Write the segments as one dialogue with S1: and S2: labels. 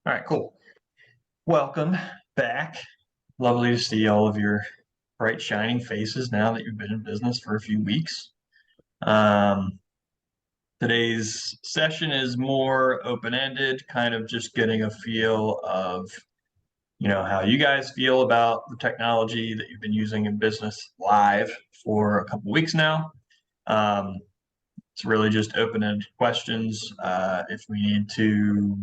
S1: All right, cool. Welcome back. Lovely to see all of your bright, shining faces now that you've been in business for a few weeks. Um, Today's session is more open-ended, kind of just getting a feel of, how you guys feel about the technology that you've been using in business live for a couple weeks now. Um, it's really just open-ended questions. If we need to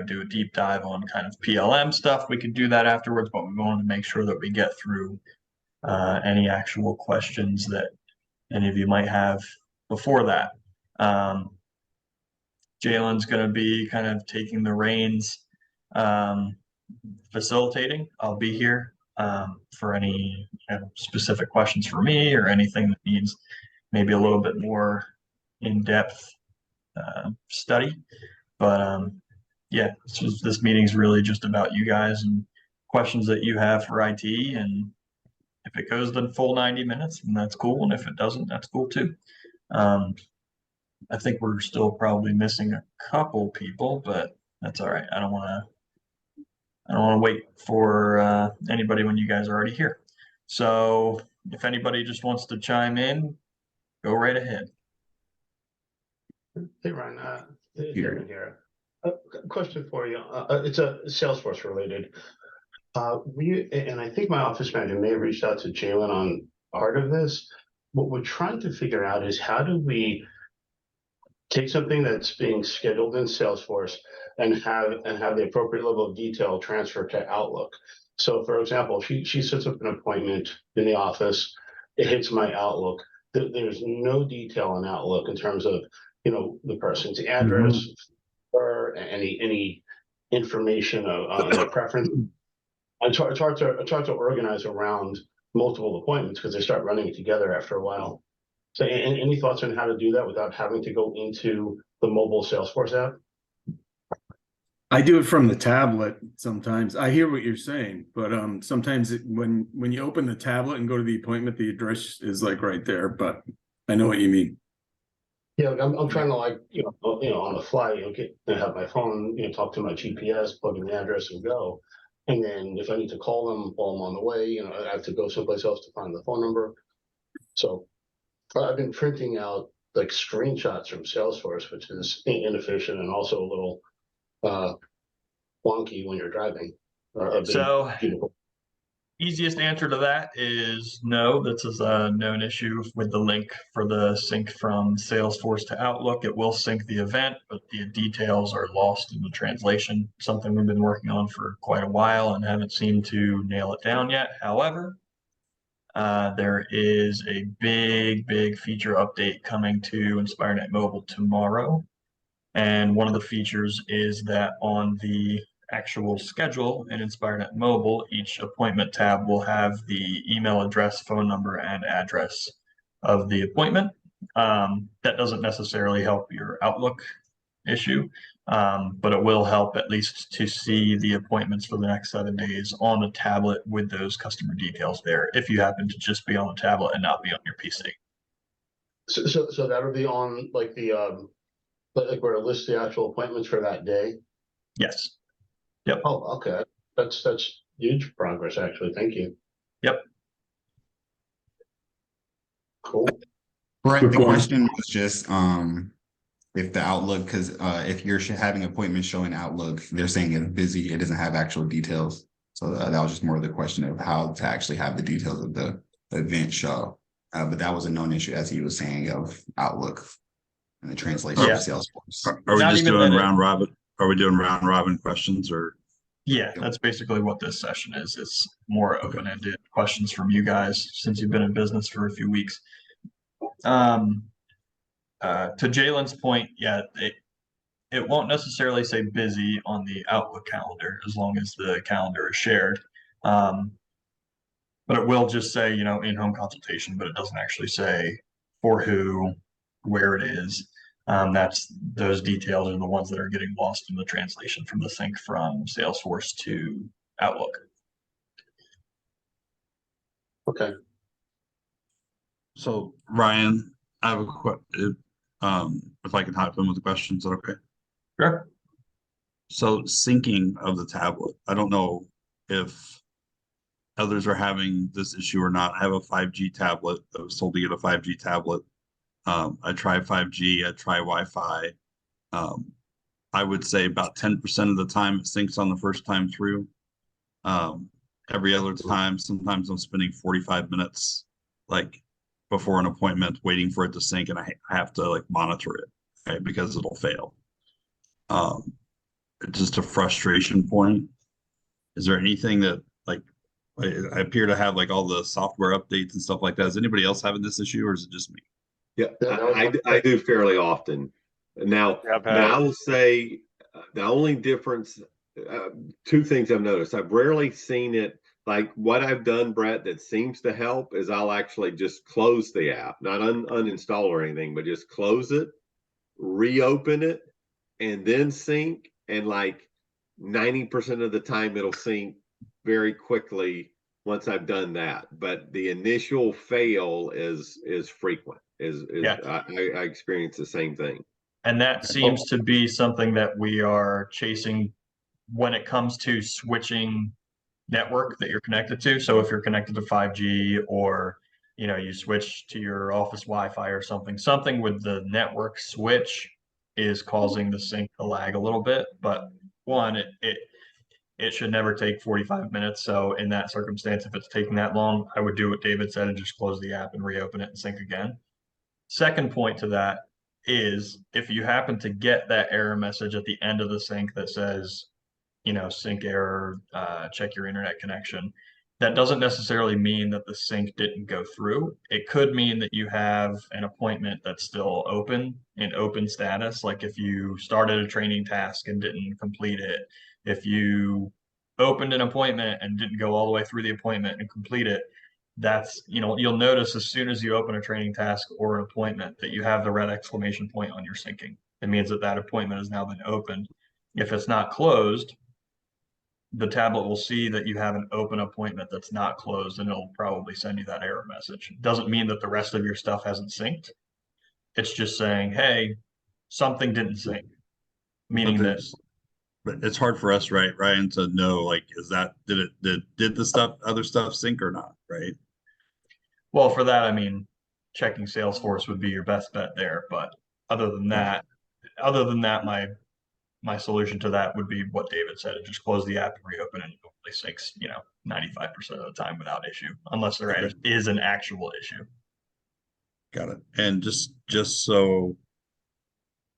S1: do a deep dive on kind of PLM stuff, we could do that afterwards, but we wanted to make sure that we get through any actual questions that any of you might have before that. Jalen's going to be kind of taking the reins, um, facilitating. I'll be here for any specific questions for me or anything that needs maybe a little bit more in-depth study. But yeah, this meeting is really just about you guys and questions that you have for IT. And if it goes the full 90 minutes, then that's cool. And if it doesn't, that's cool too. I think we're still probably missing a couple people, but that's all right. I don't want to wait for anybody when you guys are already here. So if anybody just wants to chime in, go right ahead.
S2: Hey, Ryan, here. Question for you. It's a Salesforce related. And I think my office manager may have reached out to Jalen on part of this. What we're trying to figure out is how do we take something that's being scheduled in Salesforce and have the appropriate level of detail transfer to Outlook. So, for example, she sets up an appointment in the office. It hits my Outlook. There's no detail in Outlook in terms of the person's address or any information on their preference. It's hard to organize around multiple appointments because they start running together after a while. So any thoughts on how to do that without having to go into the mobile Salesforce app?
S3: I do it from the tablet sometimes. I hear what you're saying, but sometimes when you open the tablet and go to the appointment, the address is like right there, but I know what you mean.
S2: Yeah, I'm trying to on the fly, have my phone, talk to my GPS, plug in the address and go. And then if I need to call them while I'm on the way, I have to go someplace else to find the phone number. So I've been printing out like screenshots from Salesforce, which is inefficient and also a little wonky when you're driving.
S1: So easiest answer to that is no. This is a known issue with the link for the sync from Salesforce to Outlook. It will sync the event, but the details are lost in the translation. Something we've been working on for quite a while and haven't seemed to nail it down yet. However, there is a big feature update coming to InspireNet Mobile tomorrow. And one of the features is that on the actual schedule in InspireNet Mobile, each appointment tab will have the email address, phone number, and address of the appointment. That doesn't necessarily help your Outlook issue, but it will help at least to see the appointments for the next 7 days on the tablet with those customer details there, if you happen to just be on the tablet and not be on your PC.
S2: So that'll be on like where it lists the actual appointments for that day.
S1: Yes. Yep.
S2: Oh, okay. That's huge progress, actually. Thank you.
S1: Yep.
S2: Cool.
S4: Brett, the question was just if the Outlook, because if you're having appointments showing Outlook, they're saying it's busy, it doesn't have actual details. So that was just more of the question of how to actually have the details of the event show. But that was a known issue, as he was saying, of Outlook and the translation of Salesforce.
S5: Are we just doing round robin? Are we doing round robin questions or?
S1: Yeah, that's basically what this session is. It's more open-ended questions from you guys since you've been in business for a few weeks. To Jalen's point, yeah, it won't necessarily say busy on the Outlook calendar as long as the calendar is shared. But it will just say, in-home consultation, but it doesn't actually say for who, where it is. Those details are the ones that are getting lost in the translation from the sync from Salesforce to Outlook.
S2: Okay.
S5: So Ryan, I have a question. If I can hop in with the questions, okay?
S1: Sure.
S5: So syncing of the tablet, I don't know if others are having this issue or not. I have a 5G tablet. I was told to get a 5G tablet. I try 5G, I try Wi-Fi. I would say about 10% of the time it syncs on the first time through. Every other time, sometimes I'm spending 45 minutes like before an appointment waiting for it to sync, and I have to like monitor it, right, because it'll fail. It's just a frustration point. Is there anything that like I appear to have like all the software updates and stuff like that? Is anybody else having this issue, or is it just me?
S6: Yeah, I do fairly often. Now,
S7: Yeah, I've had
S6: now
S7: it.
S6: I will say the only difference, two things I've noticed. I've rarely seen it like what I've done, Brett, that seems to help is I'll actually just close the app, not uninstall or anything, but just close it, reopen it, and then sync. And like 90% of the time, it'll sync very quickly once I've done that. But the initial fail is frequent.
S1: Yeah.
S6: I experience the same thing.
S1: And that seems to be something that we are chasing when it comes to switching network that you're connected to. So if you're connected to 5G or you switch to your office Wi-Fi or something with the network switch is causing the sync to lag a little bit. But one, it should never take 45 minutes. So in that circumstance, if it's taking that long, I would do what David said and just close the app and reopen it and sync again. Second point to that is if you happen to get that error message at the end of the sync that says, sync error, check your internet connection, that doesn't necessarily mean that the sync didn't go through. It could mean that you have an appointment that's still open in open status. Like if you started a training task and didn't complete it, if you opened an appointment and didn't go all the way through the appointment and complete it, that's, you'll notice as soon as you open a training task or an appointment that you have the red exclamation point on your syncing. It means that that appointment has now been opened. If it's not closed, the tablet will see that you have an open appointment that's not closed, and it'll probably send you that error message. Doesn't mean that the rest of your stuff hasn't synced. It's just saying, hey, something didn't sync, meaning that
S5: But it's hard for us, right, Ryan, to know like did the other stuff sync or not, right?
S1: well, for that, I mean, checking Salesforce would be your best bet there. But other than that, my solution to that would be what David said, and just close the app and reopen it, and it normally syncs, 95% of the time without issue, unless there is an actual issue.
S5: Got it. And just so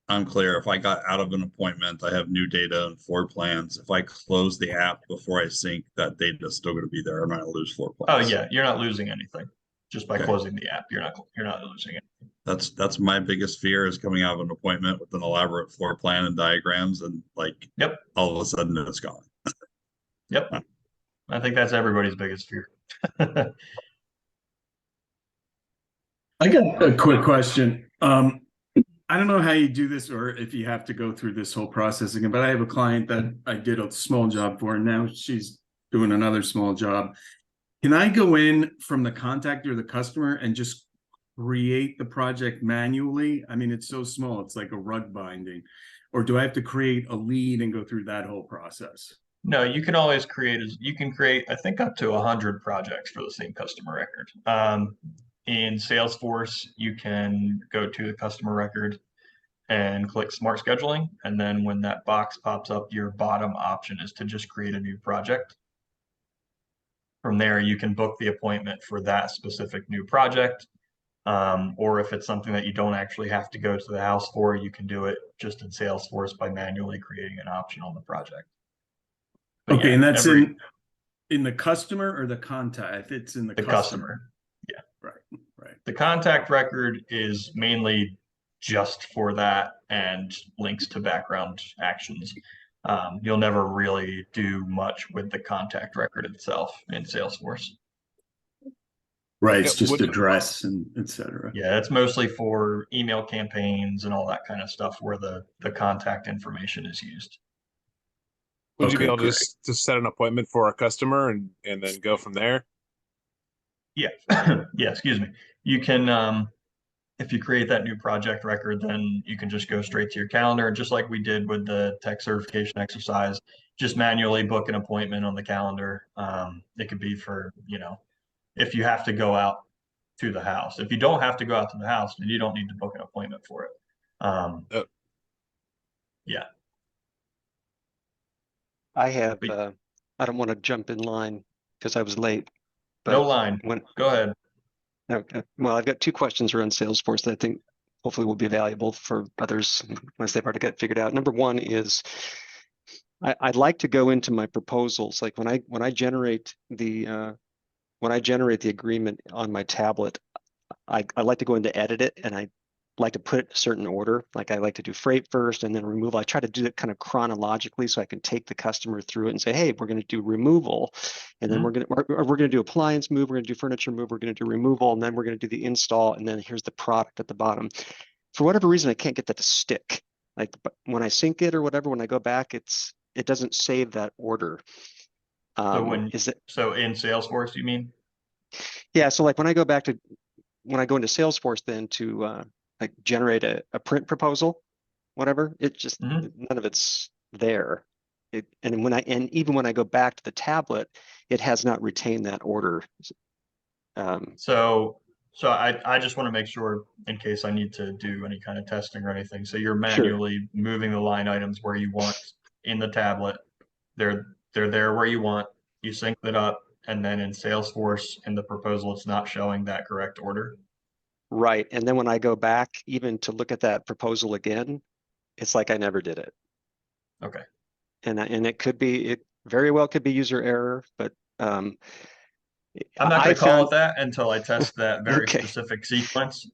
S5: I'm clear, if I got out of an appointment, I have new data and floor plans. If I close the app before I sync, that data is still going to be there. I'm not going to lose floor
S1: Oh
S5: plans.
S1: yeah, you're not losing anything just by
S5: Okay.
S1: closing the app. You're not losing it.
S5: That's my biggest fear is coming out of an appointment with an elaborate floor plan and diagrams and like
S1: Yep.
S5: all of a sudden it's gone.
S1: Yep. I think that's everybody's biggest fear.
S3: I got a quick question. I don't know how you do this or if you have to go through this whole process again, but I have a client that I did a small job for, and now she's doing another small job. Can I go in from the contact or the customer and just create the project manually? I mean, it's so small, it's like a rug binding. Or do I have to create a lead and go through that whole process?
S1: No, you can always create, I think, up to 100 projects for the same customer record. In Salesforce, you can go to the customer record and click Smart Scheduling. And then when that box pops up, your bottom option is to just create a new project. From there, you can book the appointment for that specific new project. Or if it's something that you don't actually have to go to the house for, you can do it just in Salesforce by manually creating an option on the project. But
S3: Okay,
S1: yeah,
S3: and that's in the customer or the contact? If it's in the
S1: customer. Yeah.
S3: Right.
S1: The contact record is mainly just for that and links to background actions. You'll never really do much with the contact record itself in Salesforce.
S3: Right, it's
S7: Yeah,
S3: just address and etc.
S1: Yeah, it's mostly for email campaigns and all that kind of stuff where the contact information is used.
S7: Would you be
S3: Okay,
S7: able to just set an appointment for a customer and then go from there?
S1: Yeah. Yeah, excuse me. You can if you create that new project record, then you can just go straight to your calendar, just like we did with the tech certification exercise. Just manually book an appointment on the calendar. It could be for, if you have to go out to the house. If you don't have to go out to the house, then you don't need to book an appointment for it. Yeah.
S8: I have,
S1: But-
S8: I don't want to jump in line because I was late.
S1: No
S8: but
S1: line.
S8: When,
S1: Go ahead.
S8: okay, well, I've got two questions around Salesforce that I think hopefully will be valuable for others once they've already got it figured out. Number one is I'd like to go into my proposals, like when I generate the agreement on my tablet, I like to go into edit it, and I like to put it in a certain order. Like I like to do freight first and then removal. I try to do it kind of chronologically so I can take the customer through it and say, hey, we're going to do removal, and then we're going to do appliance move, we're going to do furniture move, we're going to do removal, and then we're going to do the install, and then here's the product at the bottom. For whatever reason, I can't get that to stick. Like, but when I sync it or whatever, when I go back, it doesn't save that order.
S1: So in Salesforce, you mean?
S8: Yeah, so like when I go into Salesforce then to like generate a print proposal, whatever, it just none of it's there. And even when I go back to the tablet, it has not retained that order.
S1: So I just want to make sure in case I need to do any kind of testing or anything. So you're
S8: Sure.
S1: manually moving the line items where you want in the tablet. They're there where you want. You sync it up, and then in Salesforce in the proposal, it's not showing that correct order.
S8: Right. And then when I go back even to look at that proposal again, it's like I never did it.
S1: Okay.
S8: And it very well could be user error, but
S1: I'm not going to call it that until I test that very
S8: Okay.
S1: specific sequence.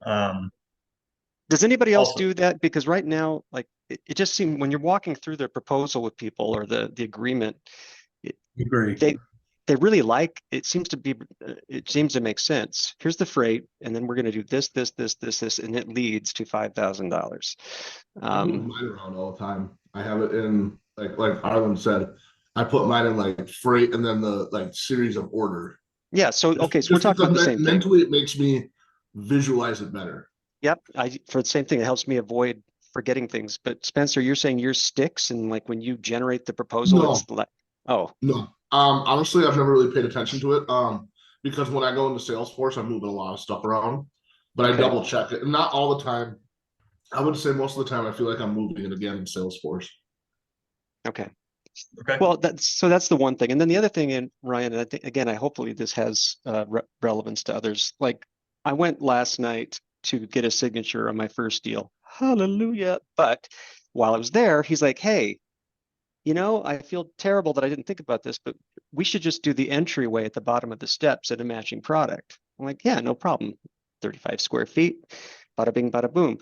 S8: Does anybody else
S1: Also-
S8: do that? Because right now, like it just seems when you're walking through the proposal with people or the agreement,
S3: Agree.
S8: they really like it. Seems to make sense. Here's the freight, and then we're going to do this, and it leads to $5,000.
S9: I move mine around all the time. I have it in like Arlen said, I put mine in like freight and then the like series of order.
S8: Yeah. So okay, so we're
S9: Just
S8: talking about the
S9: because
S8: same thing.
S9: mentally it makes me visualize it better.
S8: Yep. For the same thing, it helps me avoid forgetting things. But Spencer, you're saying yours sticks, and like when you generate the proposal,
S9: No.
S8: it's like, oh,
S9: No. Honestly, I've never really paid attention to it. Because when I go into Salesforce, I'm moving a lot of stuff around, but I
S8: Okay.
S9: double check it. Not all the time. I would say most of the time I feel like I'm moving it again in Salesforce.
S8: okay.
S1: Okay.
S8: Well, that's the one thing. And then the other thing, and Ryan, and I think again, hopefully this has relevance to others. Like I went last night to get a signature on my first deal. Hallelujah. But while I was there, he's like, hey, I feel terrible that I didn't think about this, but we should just do the entryway at the bottom of the steps and a matching product. I'm like, yeah, no problem. 35 square feet, bada bing, bada boom.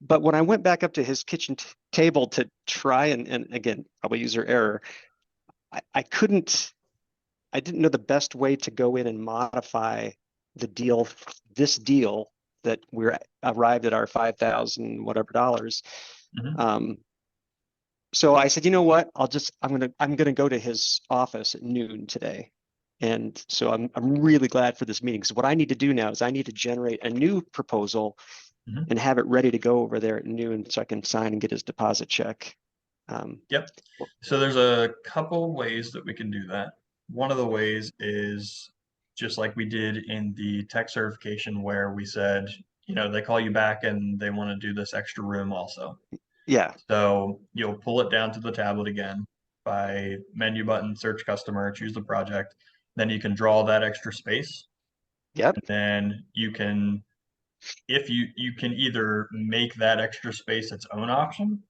S8: But when I went back up to his kitchen table to try and again, probably user error, I didn't know the best way to go in and modify this deal that we're arrived at our 5,000 whatever dollars. So I said, you know what? I'm gonna go to his office at noon today. And so I'm really glad for this meeting, because what I need to do now is I need to generate a new proposal and have it ready to go over there at noon so I can sign and get his deposit check.
S1: Yep. So there's a couple ways that we can do that. One of the ways is just like we did in the tech certification where we said, they call you back and they want to do this extra room also.
S8: Yeah.
S1: So you'll pull it down to the tablet again by menu button, search customer, choose the project. Then you can draw that extra space.
S8: Yep.
S1: And then you can either make that extra space its own option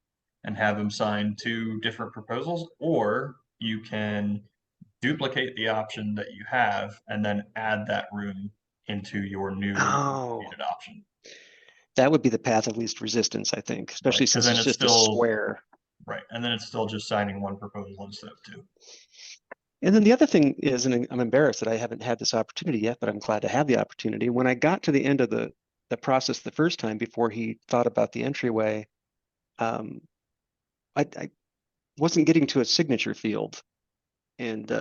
S1: and have them sign 2 different proposals, or you can duplicate the option that you have and then add that room into your new duplicated option.
S8: That would be the path of least resistance, I think, especially since it's just a square.
S1: Right. And then it's still just signing 1 proposal instead of 2.
S8: And then the other thing is, and I'm embarrassed that I haven't had this opportunity yet, but I'm glad to have the opportunity. When I got to the end of the process the first time before he thought about the entryway, I wasn't getting to a signature field and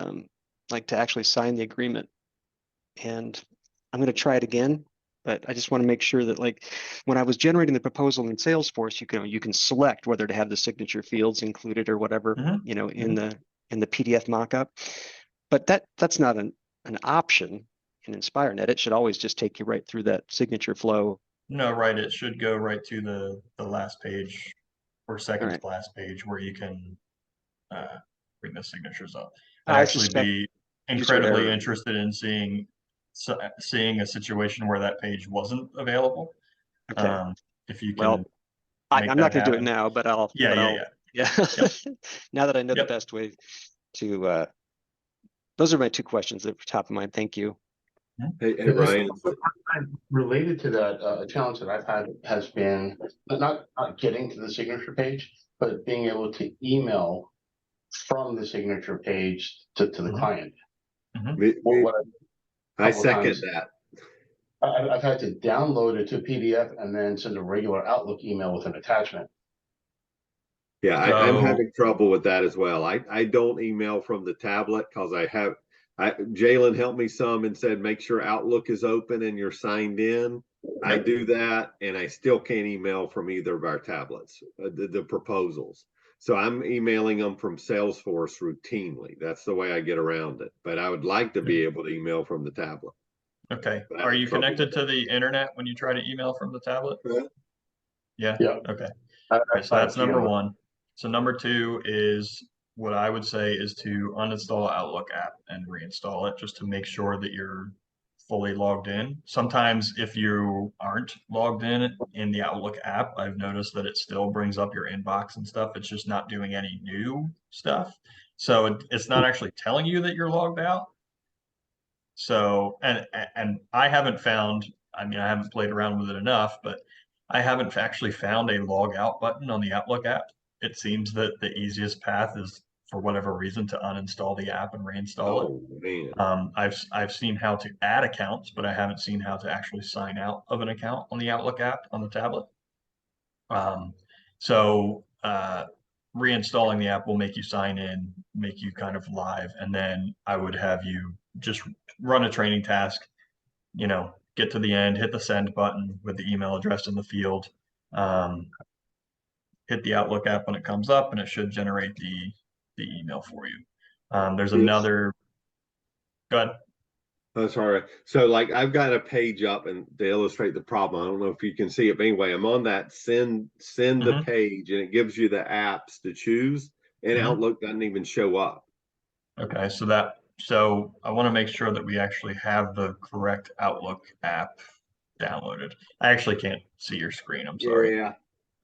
S8: like to actually sign the agreement. And I'm going to try it again But I just want to make sure that, like, when I was generating the proposal in Salesforce, you can select whether to have the signature fields included or whatever,
S1: Mhm.
S8: in the PDF mockup. But that's not an option in InspireNet. It should always just take you right through that signature flow.
S1: No, right, it should go right to the last page or second
S8: Alright.
S1: to last page where you can bring the signatures up. I'd
S8: I
S1: actually
S8: suspect
S1: be
S8: user
S1: incredibly
S8: error.
S1: interested in seeing a situation where that page wasn't available.
S8: Okay.
S1: If you
S8: Well,
S1: can
S8: I'm
S1: make
S8: not
S1: that
S8: going to do it
S1: happen.
S8: now, but
S1: Yeah.
S8: yeah.
S1: Yep.
S8: Now that I know the
S1: Yep.
S8: best way to, those are my two questions that were top of mind. Thank you.
S6: Hey, Ryan,
S2: Related to that, a challenge that I've had has been not getting to the signature page, but being able to email from the signature page to the
S1: Mhm.
S2: client.
S6: me-
S2: What
S6: I
S2: couple
S6: second
S2: times.
S6: that.
S2: I've had to download it to PDF and then send a regular Outlook email with an attachment.
S6: Yeah, I'm
S1: So-
S6: having trouble with that as well. I don't email from the tablet because Jalen helped me some and said, make sure Outlook is open and you're signed in. I do that and I still can't email from either of our tablets, the proposals. So I'm emailing them from Salesforce routinely. That's the way I get around it. But I would like to be able to email from the tablet.
S1: Okay,
S6: But I
S1: are
S6: have
S1: you
S6: trouble
S1: connected
S6: with
S1: to the internet when you try to email from the tablet?
S6: Yeah.
S1: Yeah, okay. Okay, so that's number one. So number two is what I would say is to uninstall Outlook app and reinstall it just to make sure that you're fully logged in. Sometimes if you aren't logged in the Outlook app, I've noticed that it still brings up your inbox and stuff. It's just not doing any new stuff. So it's not actually telling you that you're logged out. So, and I haven't found, I mean, I haven't played around with it enough, but I haven't actually found a log out button on the Outlook app. It seems that the easiest path is, for whatever reason, to uninstall the app and reinstall it.
S6: Oh, man.
S1: I've seen how to add accounts, but I haven't seen how to actually sign out of an account on the Outlook app on the tablet. So reinstalling the app will make you sign in, make you kind of live, and then I would have you just run a training task, get to the end, hit the send button with the email address in the field, hit the Outlook app when it comes up, and it should generate the email for you. There's another, go ahead.
S6: That's all right. So like I've got a page up and to illustrate the problem. I don't know if you can see it, but anyway, I'm on that send the
S1: Mhm.
S6: page and it gives you the apps to choose and
S1: Mhm.
S6: Outlook doesn't even show up.
S1: Okay, so I want to make sure that we actually have the correct Outlook app downloaded. I actually can't see your screen. I'm sorry.
S6: Yeah.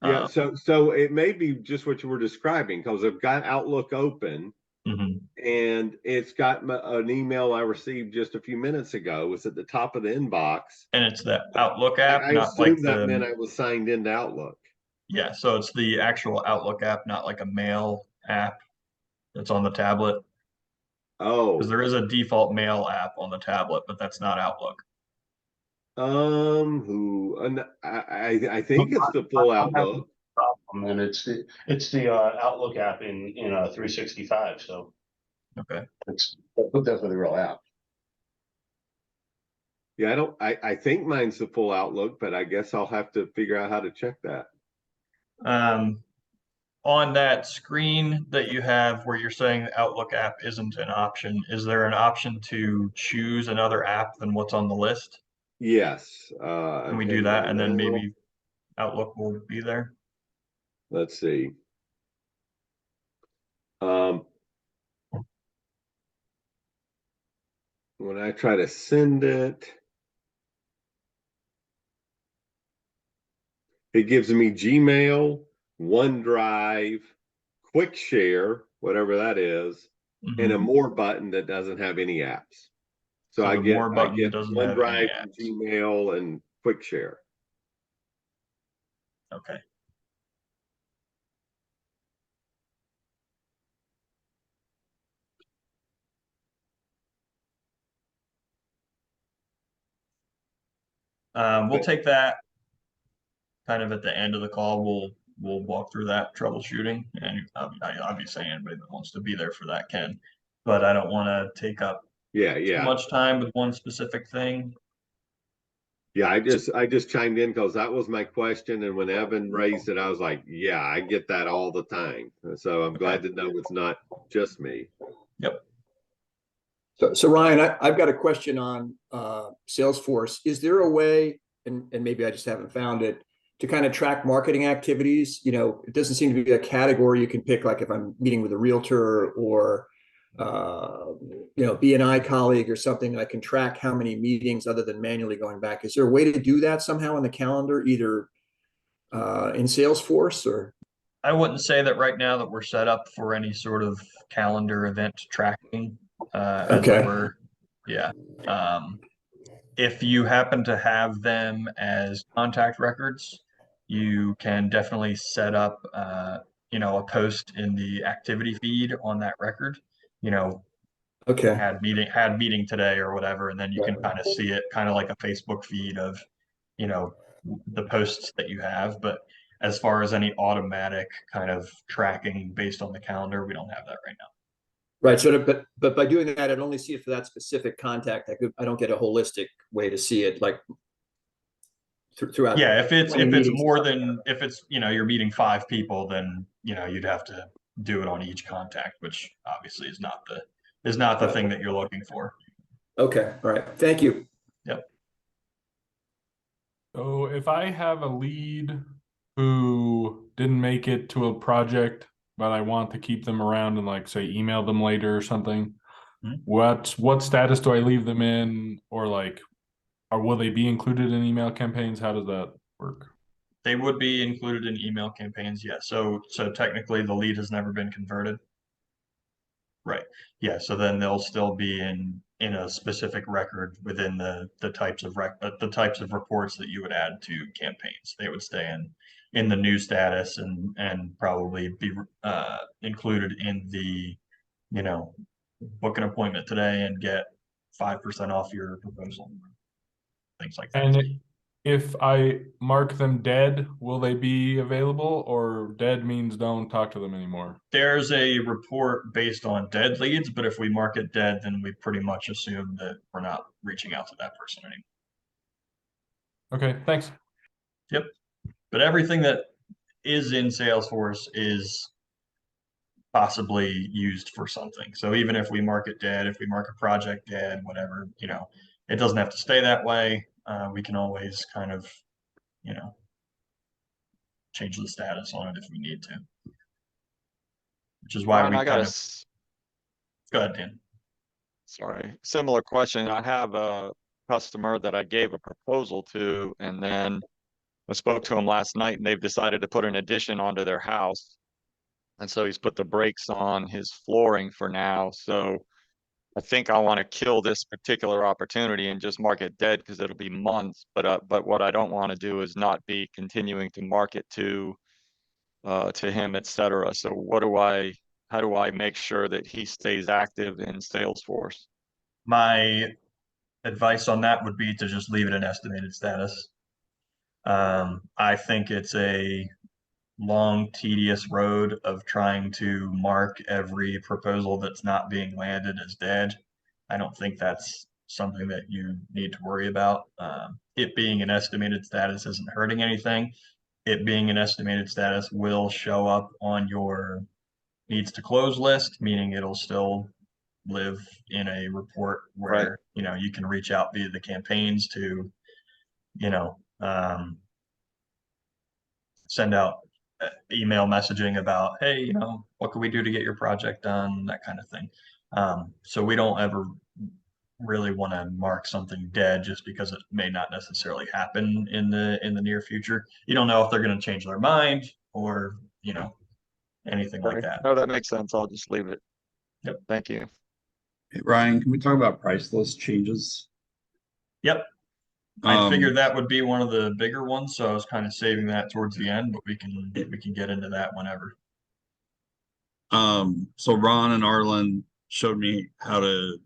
S6: Yeah. So it may be just what you were describing because I've got Outlook open
S1: Mhm.
S6: and it's got an email I received just a few minutes ago. It's at the top of the inbox.
S1: And it's the Outlook app,
S6: I
S1: not like
S6: assumed that meant I was signed into Outlook.
S1: yeah. So it's the actual Outlook app, not like a mail app that's on the tablet.
S6: Oh,
S1: Because there is a default mail app on the tablet, but that's not Outlook.
S6: I think it's the full Outlook.
S2: Problem, and it's the Outlook app in 365. So
S1: Okay.
S2: it's definitely the real app.
S6: Yeah, I think mine's the full Outlook, but I guess I'll have to figure out how to check that.
S1: On that screen that you have where you're saying the Outlook app isn't an option, is there an option to choose another app than what's on the list?
S6: Yes.
S1: Can we do that? And then maybe Outlook will be there?
S6: Let's see. When I try to send it, it gives me Gmail, OneDrive, Quick Share, whatever that is, and a
S1: Mhm.
S6: more button that doesn't have any apps. So
S1: So
S6: I
S1: the
S6: get
S1: more button doesn't have any
S6: OneDrive,
S1: apps.
S6: Gmail, and Quick Share.
S1: Okay. We'll take that kind of at the end of the call. We'll walk through that troubleshooting, and obviously anybody that wants to be there for that can. But I don't want to take up too
S6: Yeah.
S1: much time with one specific thing.
S6: Yeah, I just chimed in because that was my question, and when Evan raised it, I was like, yeah, I get that all the time. So I'm glad to know it's not just me.
S1: Yep.
S10: So Ryan, I've got a question on Salesforce. Is there a way, and maybe I just haven't found it, to kind of track marketing activities? You know, it doesn't seem to be a category you can pick, like if I'm meeting with a realtor or you know, BNI colleague or something, I can track how many meetings other than manually going back. Is there a way to do that somehow in the calendar, either in Salesforce or?
S1: I wouldn't say that right now that we're set up for any sort of calendar event tracking. As
S10: Okay.
S1: we're, yeah. If you happen to have them as contact records, you can definitely set up, you know, a post in the activity feed on that record. You know,
S10: Okay.
S1: had meeting today or whatever, and then you can kind of see it kind of like a Facebook feed of, you know, the posts that you have. But as far as any automatic kind of tracking based on the calendar, we don't have that right now.
S10: Right. So, but by doing that, I'd only see it for that specific contact. I don't get a holistic way to see it, like throughout.
S1: Yeah, if it's
S10: 20 meetings.
S1: more than, if it's, you know, you're meeting 5 people, then, you know, you'd have to do it on each contact, which obviously is not the thing that you're looking for.
S10: Okay. All right. Thank you.
S1: Yep.
S11: So if I have a lead who didn't make it to a project, but I want to keep them around and, like, say, email them later or something, what status do I leave them in, or like, or will they be included in email campaigns? How does that work?
S1: They would be included in email campaigns, yeah. So technically the lead has never been converted. Right. Yeah, so then they'll still be in a specific record within the types of reports that you would add to campaigns. They would stay in the new status and probably be included in the, you know, book an appointment today and get 5% off your proposal. Things like that.
S11: And if I mark them dead, will they be available, or dead means don't talk to them anymore?
S1: There's a report based on dead leads, but if we mark it dead, then we pretty much assume that we're not reaching out to that person anymore.
S11: Okay, thanks.
S1: Yep. But everything that is in Salesforce is possibly used for something. So even if we mark it dead, if we mark a project dead, whatever, you know, it doesn't have to stay that way. We can always kind of, you know, change the status on it if we need to. Which is why
S12: Ryan,
S1: we
S12: I got
S1: kind of. Go ahead, Dan.
S12: Sorry, similar question. I have a customer that I gave a proposal to, and then I spoke to him last night, and they've decided to put an addition onto their house. And so he's put the brakes on his flooring for now. So I think I want to kill this particular opportunity and just mark it dead, because it'll be months. But what I don't want to do is not be continuing to market to him, etc. So how do I make sure that he stays active in Salesforce?
S1: My advice on that would be to just leave it in estimated status. I think it's a long, tedious road of trying to mark every proposal that's not being landed as dead. I don't think that's something that you need to worry about. It being an estimated status isn't hurting anything. It being an estimated status will show up on your needs to close list, meaning it'll still live in a report where, you know, you can reach out via the campaigns to, you know, send out email messaging about, hey, you know, what can we do to get your project done, that kind of thing. So we don't ever really want to mark something dead just because it may not necessarily happen in the near future. You don't know if they're going to change their mind or, you know, anything like that.
S12: No, that makes sense. I'll just leave it.
S1: Yep.
S12: Thank you.
S5: Hey, Ryan, can we talk about price list changes?
S1: Yep. I figured that would be one of the bigger ones, so I was kind of saving that towards the end, but we can get into that whenever.
S5: So Ron and Arlen showed me how to,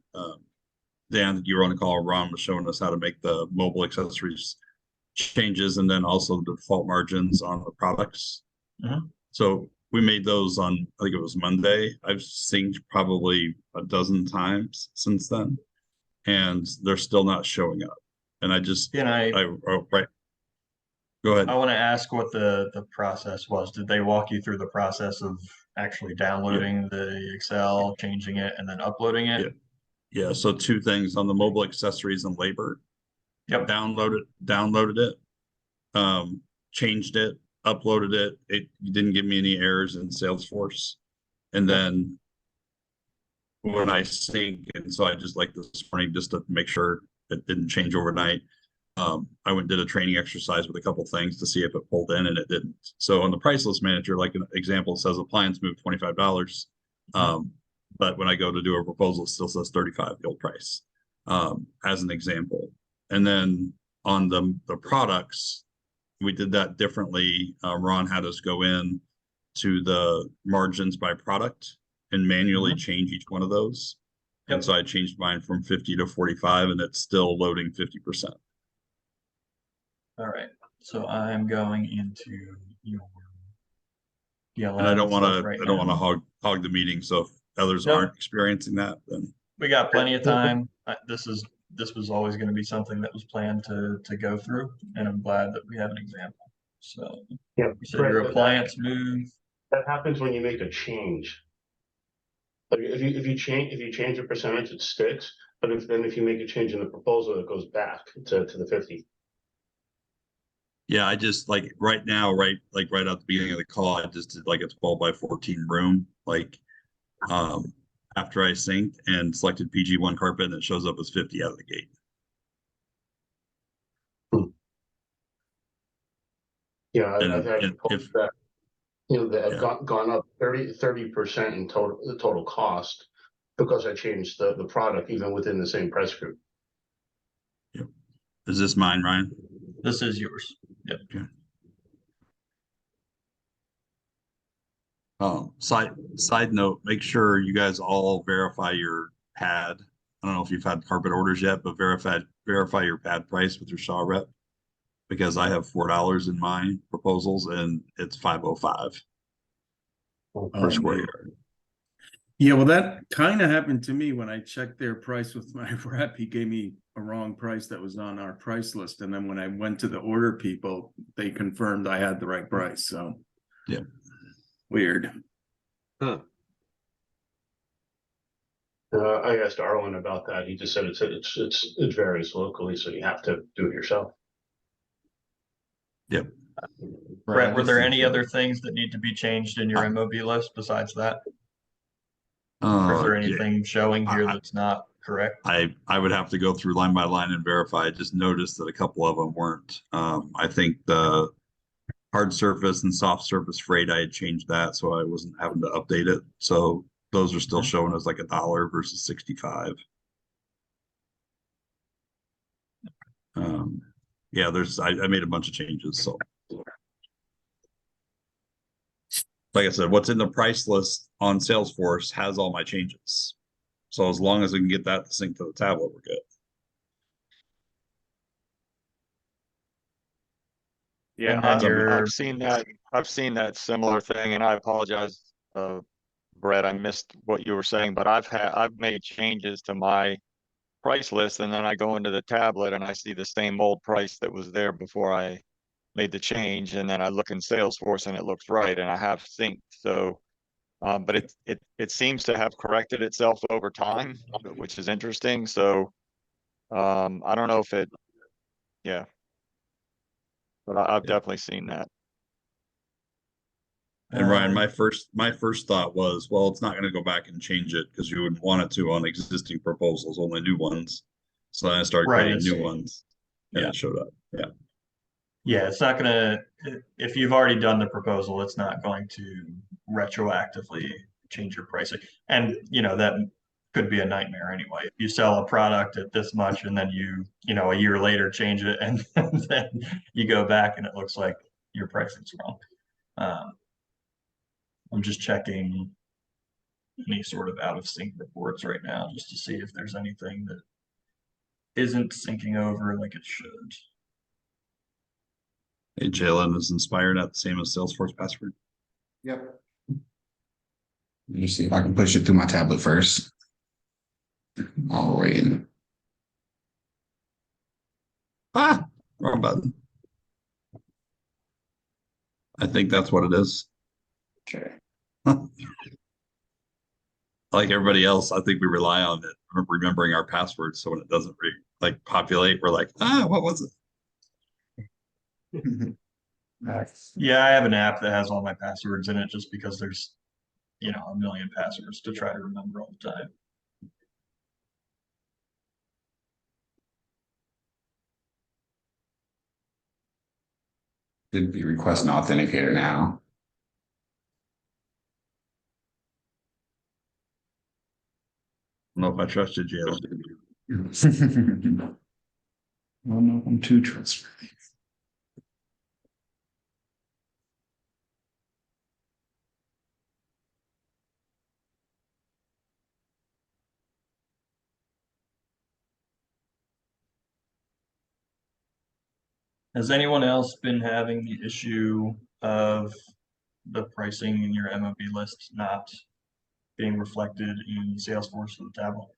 S5: Dan, you were on the call, Ron was showing us how to make the mobile accessories changes, and then also the default margins on the products. So we made those on, I think it was Monday. I've synced probably a dozen times since then, and they're still not showing up. And I just,
S1: Can I
S5: oh, right. Go ahead.
S1: I want to ask what the process was. Did they walk you through the process of actually downloading the Excel, changing it, and then uploading it?
S5: Yeah. Yeah, so two things on the mobile accessories and labor.
S1: Yep.
S5: Downloaded it, changed it, uploaded it. It didn't give me any errors in Salesforce. And then when I sync, and so I just like this morning just to make sure it didn't change overnight. I went and did a training exercise with a couple things to see if it pulled in, and it didn't. So on the price list manager, like an example, it says appliance moved $25. But when I go to do a proposal, it still says 35, the old price, as an example. And then on the products, we did that differently. Ron had us go in to the margins by product and manually change each one of those. And so I changed mine from 50 to 45, and it's still loading 50%.
S1: All right. So I'm going into your
S5: And I don't want to,
S1: right
S5: I don't
S1: now.
S5: want to hog the meeting. So if others
S1: No.
S5: aren't experiencing that, then
S1: We got plenty of time. This was always going to be something that was planned to go through, and I'm glad that we have an example. So
S2: Yeah,
S1: you said your appliance move.
S2: that happens when you make a change. Like if you change a percentage, it sticks. But if you make a change in the proposal, it goes back to the 50.
S5: yeah, I just like right now, right out the beginning of the call, I just did like a 12 by 14 room, like after I synced and selected PG1 carpet, and it shows up as 50 out of the gate.
S2: Yeah,
S5: And
S2: I've had
S5: if
S2: that, that have
S5: yeah.
S2: gone up 30% in total cost because I changed the product even within the same price group.
S5: Yep. Is this mine, Ryan?
S1: This is yours. Yep.
S5: Okay. Side note, make sure you guys all verify your pad. I don't know if you've had carpet orders yet, but verify your pad price with your Shaw rep, because I have $4 in my proposals and it's $5.05 per square yard.
S3: Yeah, well, that kind of happened to me when I checked their price with my rep. He gave me a wrong price that was on our price list. And then when I went to the order people, they confirmed I had the right price. So
S5: yeah,
S3: weird.
S6: Huh.
S2: I asked Arlen about that. He just said it varies locally, so you have to do it yourself.
S5: Yep.
S1: Brett, were there any other things that need to be changed in your MOB list besides that? Or is there anything showing here that's not correct?
S5: I would have to go through line by line and verify. I just noticed that a couple of them weren't. I think the hard surface and soft surface freight, I had changed that, so I wasn't having to update it. So those are still showing as like $1 versus 65. Yeah, I made a bunch of changes. So like I said, what's in the price list on Salesforce has all my changes. So as long as we can get that to sync to the tablet, we're good.
S12: Yeah, I've seen that similar thing, and I apologize, Brett, I missed what you were saying, but I've made changes to my price list, and then I go into the tablet and I see the same old price that was there before I made the change, and then I look in Salesforce and it looks right, and I have synced. So, but it seems to have corrected itself over time, which is interesting. So, I don't know if yeah, but I've definitely seen that.
S5: And Ryan, my first thought was, well, it's not going to go back and change it because you wouldn't want it to on existing proposals, only new ones. So then I started creating new ones, and it showed up. Yeah.
S1: Yeah, it's not gonna, if you've already done the proposal, it's not going to retroactively change your pricing. And, that could be a nightmare anyway. If you sell a product at this much and then a year later change it and then you go back and it looks like your pricing's wrong. I'm just checking any sort of out of sync reports right now just to see if there's anything that isn't syncing over like it should.
S5: Hey, Jalen, is Inspired at the same as Salesforce password?
S4: Yep. Let me see if I can push it through my tablet first. All right.
S5: Ah, wrong button. I think that's what it is.
S4: Okay.
S5: Like everybody else, I think we rely on it, remembering our passwords. So when it doesn't like populate, we're like, what was it?
S1: Yeah, I have an app that has all my passwords in it just because there's, a million passwords to try to remember all the time.
S4: Should be requesting authenticator now.
S5: I don't know if I trusted you.
S4: Well, no, I'm too trustworthy.
S1: Has anyone else been having the issue of the pricing in your MOB list not being reflected in Salesforce for the tablet?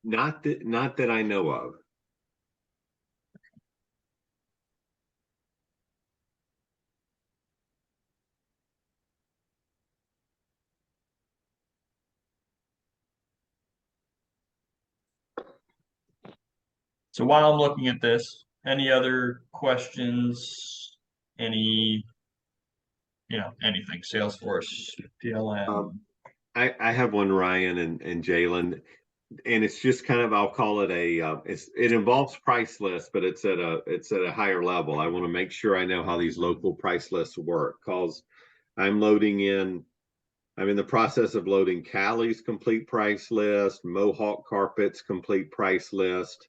S6: Not that I know of.
S1: So while I'm looking at this, any other questions? Anything, Salesforce, PLM?
S6: I have one, Ryan and Jalen, and it's just kind of, I'll call it it involves price lists, but it's at a higher level. I want to make sure I know how these local price lists work, because I'm in the process of loading Cali's complete price list, Mohawk Carpet's complete price list.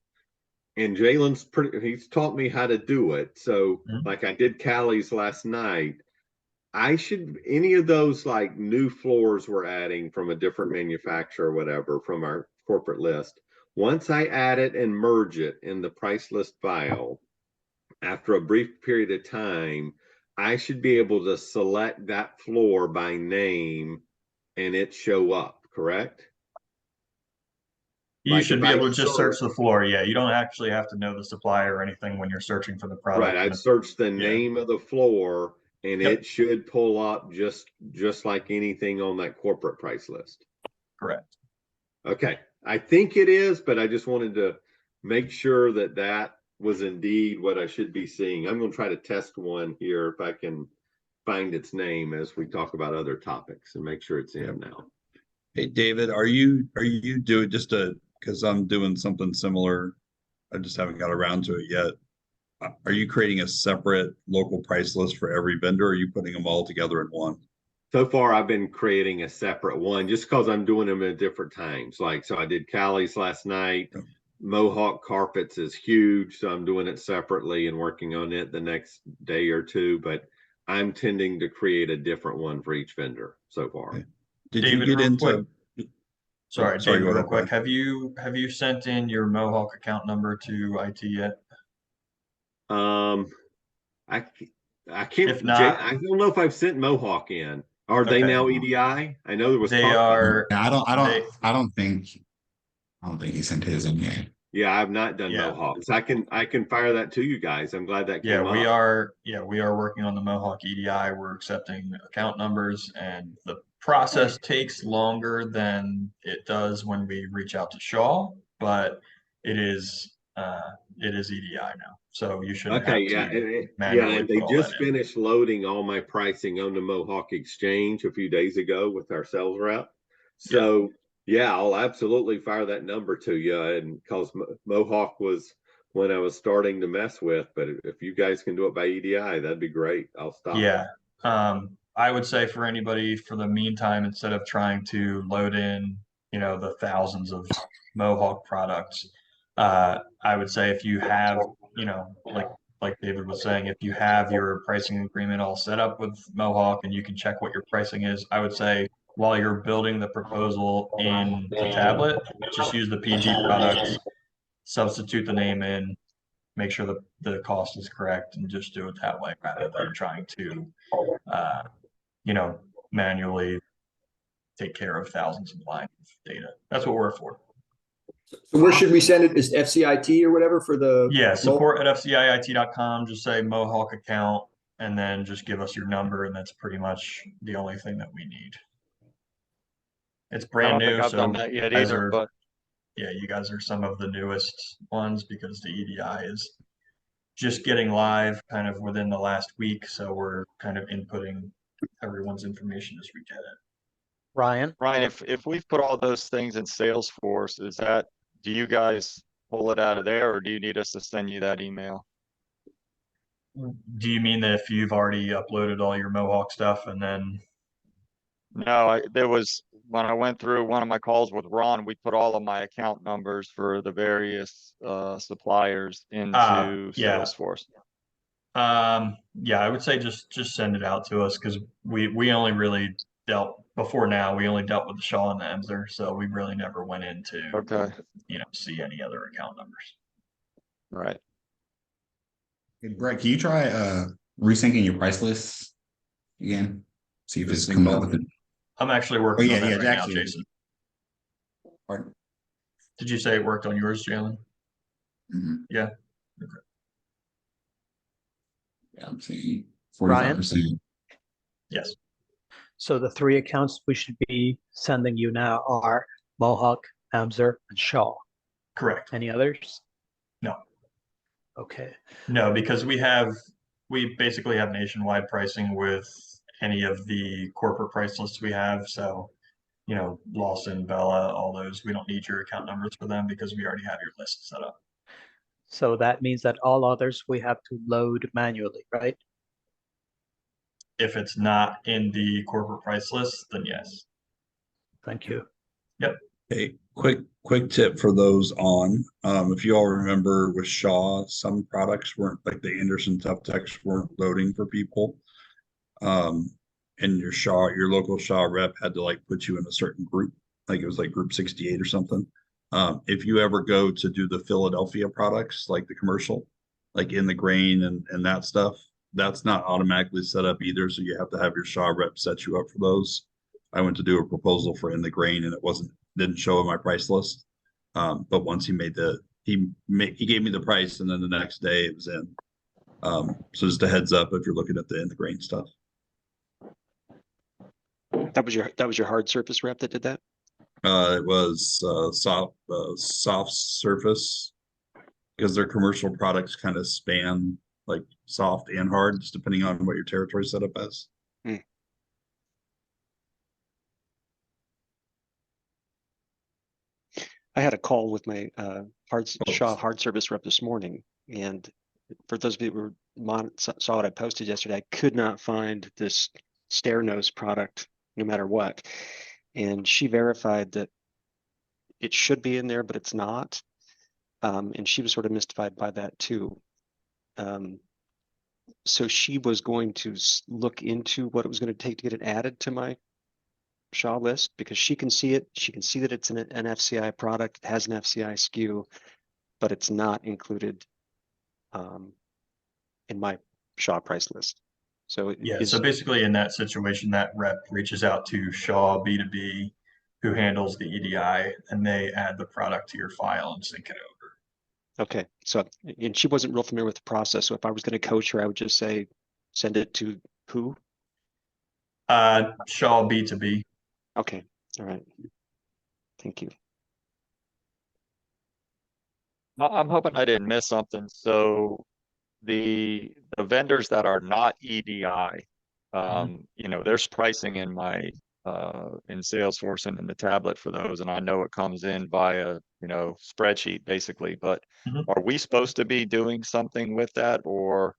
S6: And he's taught me how to do it. So like I did Cali's last night. Any of those like new floors we're adding from a different manufacturer or whatever from our corporate list, once I add it and merge it in the price list file, after a brief period of time, I should be able to select that floor by name and it show up, correct?
S1: You
S6: Like
S1: should
S6: if
S1: be
S6: I
S1: able to just search the floor. Yeah, you don't actually have to know the supplier or anything when you're searching for the product.
S6: Right, I'd search the name of the floor and it should pull up just like anything on that corporate price list.
S1: Correct.
S6: Okay, I think it is, but I just wanted to make sure that was indeed what I should be seeing. I'm going to try to test one here if I can find its name as we talk about other topics and make sure it's in now.
S5: Hey, David, are you doing because I'm doing something similar. I just haven't got around to it yet. Are you creating a separate local price list for every vendor, or are you putting them all together in one?
S6: So far, I've been creating a separate one just because I'm doing them at different times. So I did Cali's last night. Mohawk Carpets is huge, so I'm doing it separately and working on it the next day or two. But I'm tending to create a different one for each vendor so far.
S5: Okay. Did
S1: David,
S5: you get into?
S1: Quick. Sorry, David,
S5: go
S1: real
S5: ahead,
S1: quick.
S5: Brian.
S1: Have you sent in your Mohawk account number to IT yet?
S6: I can't.
S1: If not,
S6: I don't know if I've sent Mohawk in. Are they now EDI? I know there was.
S1: They are.
S4: Yeah, I don't think he sent his in yet.
S6: Yeah, I've not done Mohawk. So I can fire that to you guys. I'm glad that came up.
S1: We are working on the Mohawk EDI. We're accepting account numbers, and the process takes longer than it does when we reach out to Shaw, but it is EDI now. So you shouldn't have to manually
S6: and they
S1: put all
S6: just
S1: that in.
S6: finished loading all my pricing on the Mohawk Exchange a few days ago with our sales rep. So yeah, I'll absolutely fire that number to you. And because Mohawk was when I was starting to mess with, but if you guys can do it by EDI, that'd be great. I'll stop.
S1: Yeah. I would say for anybody for the meantime, instead of trying to load in, the thousands of Mohawk products, I would say if you have, like David was saying, if you have your pricing agreement all set up with Mohawk and you can check what your pricing is, I would say while you're building the proposal in the tablet, just use the PG products, substitute the name in, make sure that the cost is correct, and just do it that way rather than trying to, manually take care of thousands of lines of data. That's what we're for.
S10: So where should we send it? Is FCIT or whatever for the?
S1: Yeah, support at fciit.com, just say Mohawk account, and then just give us your number, and that's pretty much the only thing that we need. It's
S12: I
S1: brand
S12: don't think
S1: new,
S12: I've done
S1: so
S12: that yet
S1: you guys
S12: either,
S1: are,
S12: but
S1: yeah, you guys are some of the newest ones because the EDI is just getting live kind of within the last week, so we're kind of inputting everyone's information as we get it.
S13: Ryan?
S12: Ryan, if we've put all those things in Salesforce, do you guys pull it out of there, or do you need us to send you that email?
S1: Do you mean that if you've already uploaded all your Mohawk stuff and then?
S12: No, when I went through one of my calls with Ron, we put all of my account numbers for the various suppliers into
S1: Yeah.
S12: Salesforce.
S1: Yeah, I would say just send it out to us because we only really dealt before now. We only dealt with the Shaw and the Emser, so we really never went into see any other account numbers.
S12: Right.
S4: Hey, Brett, can you try resyncing your price lists again? See if it's coming up with it.
S1: I'm actually working on that right now,
S4: actually.
S1: Jason.
S4: Pardon?
S1: Did you say it worked on yours, Jalen?
S4: Mm-hmm.
S1: Yeah.
S4: Okay. Yeah, I'm seeing 45%.
S13: Ryan?
S1: Yes.
S13: So the 3 accounts we should be sending you now are Mohawk, Emser, and Shaw.
S1: Correct.
S13: Any others?
S1: No.
S13: Okay.
S1: No, because we basically have nationwide pricing with any of the corporate price lists we have. So, Lawson, Bella, all those, we don't need your account numbers for them because we already have your list set up.
S13: So that means that all others we have to load manually, right?
S1: If it's not in the corporate price list, then yes.
S13: Thank you.
S1: Yep.
S5: Hey, quick tip for those on. If you all remember with Shaw, some products weren't, like the Anderson Tough Techs weren't loading for people. And your local Shaw rep had to like put you in a certain group, like it was like group 68 or something. If you ever go to do the Philadelphia products, like the commercial, like in the grain and that stuff, that's not automatically set up either. So you have to have your Shaw rep set you up for those. I went to do a proposal for in the grain and didn't show in my price list. But once he gave me the price and then the next day it was in. So just a heads up if you're looking at the in the grain stuff.
S8: That was your hard surface rep that did that?
S5: It was soft surface because their commercial products kind of span like soft and hard, just depending on what your territory set up as.
S8: I had a call with my Shaw hard service rep this morning, and for those of you who saw what I posted yesterday, I could not find this stair nose product no matter what, and she verified that it should be in there, but it's not, and she was sort of mystified by that too. So she was going to look into what it was going to take to get it added to my Shaw list, because she can see it. She can see that it's an FCI product. It has an FCI SKU, but it's not included in my Shaw price list. So
S1: so basically in that situation, that rep reaches out to Shaw B2B, who handles the EDI, and they add the product to your file and sync it over.
S8: Okay. So, and she wasn't real familiar with the process. So if I was going to coach her, I would just say, send it to who?
S1: Shaw B2B.
S8: Okay. All right. Thank you.
S12: I'm hoping I didn't miss something. So the vendors that are not EDI, there's pricing in my in Salesforce and in the tablet for those, and I know it comes in via spreadsheet basically, but are we supposed to be doing something with that, or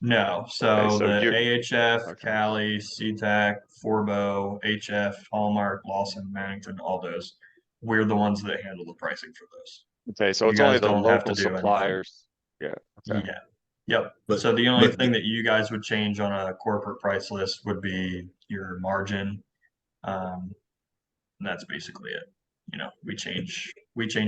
S1: no? So the AHF, Cali, SeaTac, Forbo, HF, Hallmark, Lawson, Mannington, all those, we're the ones that handle the pricing for those.
S12: Okay, so it's only the local suppliers. Yeah. Okay.
S1: Yeah. Yep. So the only thing that you guys would change on a corporate price list would be your margin. And that's basically it. We change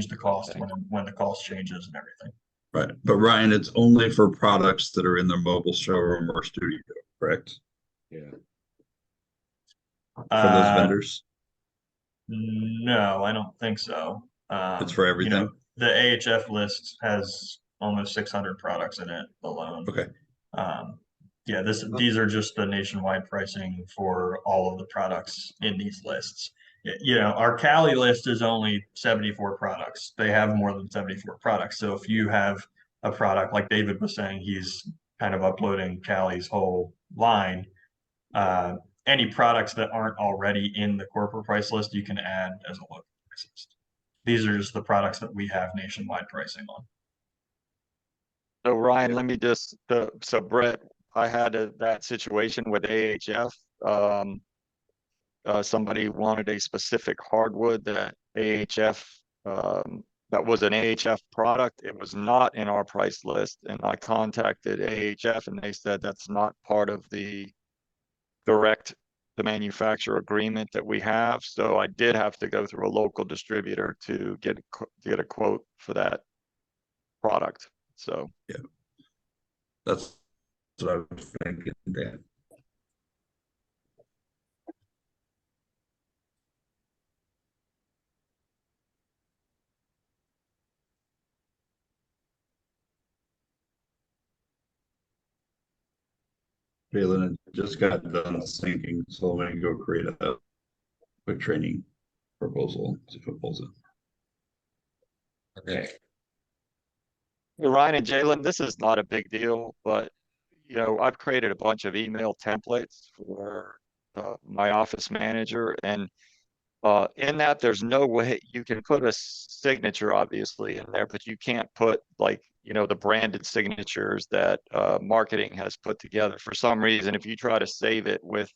S1: the cost when the cost changes and everything.
S5: Right. But Ryan, it's only for products that are in their mobile showroom or studio, correct?
S6: Yeah.
S5: For those vendors?
S1: No, I don't think so.
S5: It's for
S1: You know,
S5: everything?
S1: the AHF list has almost 600 products in it alone.
S5: Okay.
S1: Yeah, these are just the nationwide pricing for all of the products in these lists. You know, our Cali list is only 74 products. They have more than 74 products. So if you have a product like David was saying, he's kind of uploading Cali's whole line. Any products that aren't already in the corporate price list, you can add as a local price list. These are just the products that we have nationwide pricing on.
S12: So Ryan, let me just, so Brett, I had that situation with AHF. Somebody wanted a specific hardwood that AHF, that was an AHF product. It was not in our price list. And I contacted AHF and they said that's not part of the direct the manufacturer agreement that we have. So I did have to go through a local distributor to get a quote for that product. So
S5: yeah, that's what I was thinking, Dan. Jalen just got done thinking, so I'm gonna go create a quick training proposal to propose it. Okay.
S12: Ryan and Jalen, this is not a big deal, but you know, I've created a bunch of email templates for my office manager, and in that, there's no way you can put a signature, obviously, in there, but you can't put like, you know, the branded signatures that marketing has put together. For some reason, if you try to save it with,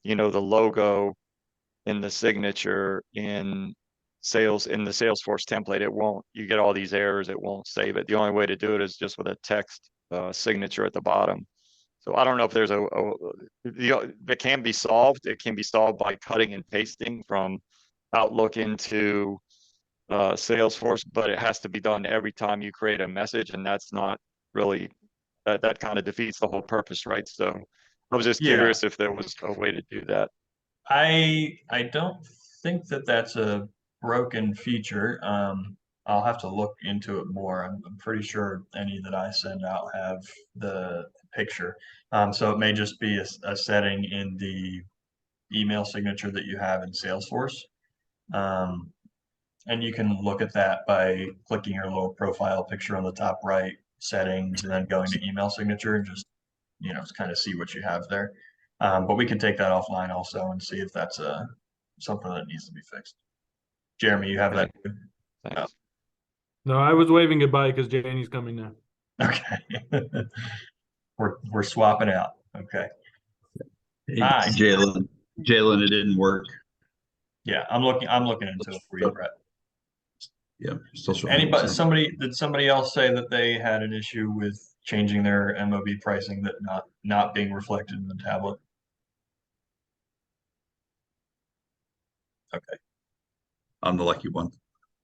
S12: you know, the logo in the signature in the Salesforce template, it won't, you get all these errors, it won't save it. The only way to do it is just with a text signature at the bottom. So I don't know if there's that can be solved. It can be solved by cutting and pasting from Outlook into Salesforce, but it has to be done every time you create a message, and that's not really, that kind of defeats the whole purpose, right? So I was just curious if there was a way to do that.
S1: I don't think that that's a broken feature. I'll have to look into it more. I'm pretty sure any that I send out have the picture. So it may just be a setting in the email signature that you have in Salesforce. And you can look at that by clicking your little profile picture on the top right, settings, and then going to email signature and just, you know, kind of see what you have there. But we can take that offline also and see if that's something that needs to be fixed. Jeremy, you have that too? Oh,
S11: No, I was waving goodbye because Janie's coming now.
S1: okay. We're swapping out. Okay.
S5: Hi. Jalen, it didn't work.
S1: Yeah, I'm looking into it for you, Brett.
S5: Yeah.
S1: Did somebody else say that they had an issue with changing their MOB pricing that not being reflected in the tablet? Okay.
S5: I'm the lucky one.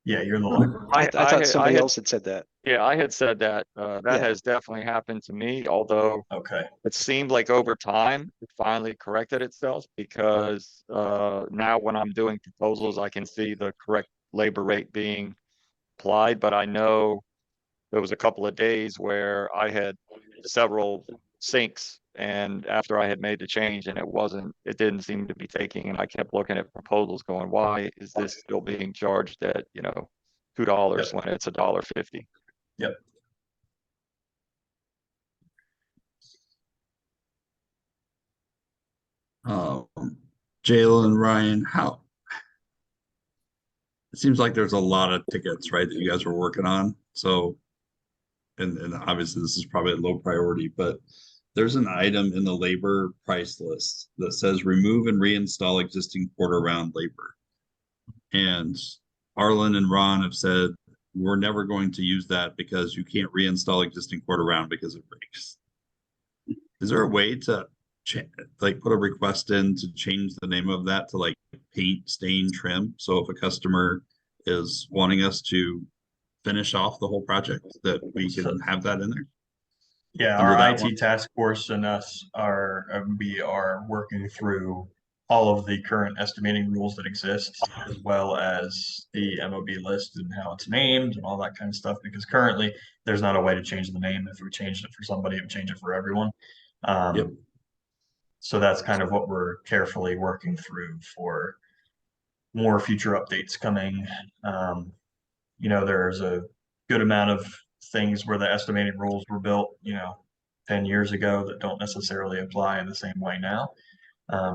S1: Yeah, you're the lucky one.
S8: I thought somebody else had said that.
S12: Yeah, I had said that. That has definitely happened to me, although it seemed like over time it finally corrected itself, because now when I'm doing proposals, I can see the correct labor rate being applied. But I know there was a couple of days where I had several sinks, and after I had made the change and it didn't seem to be taking, and I kept looking at proposals going, why is this still being charged at, you know, $2 when it's $1.50?
S1: Yep.
S5: Jalen, Ryan, it seems like there's a lot of tickets, right, that you guys were working on. So, and obviously this is probably a low priority, but there's an item in the labor price list that says remove and reinstall existing quarter round labor. And Arlen and Ron have said, we're never going to use that because you can't reinstall existing quarter round because it breaks. Is there a way to put a request in to change the name of that to like paint, stain, trim? So if a customer is wanting us to finish off the whole project, that we can have that in there?
S1: Yeah, our IT task force and us we are working through all of the current estimating rules that exist, as well as the MOB list and how it's named and all that kind of stuff, because currently there's not a way to change the name. If we changed it for somebody, it would change it for everyone.
S5: Yep.
S1: So that's kind of what we're carefully working through for more future updates coming. There's a good amount of things where the estimating rules were built, 10 years ago that don't necessarily apply in the same way now.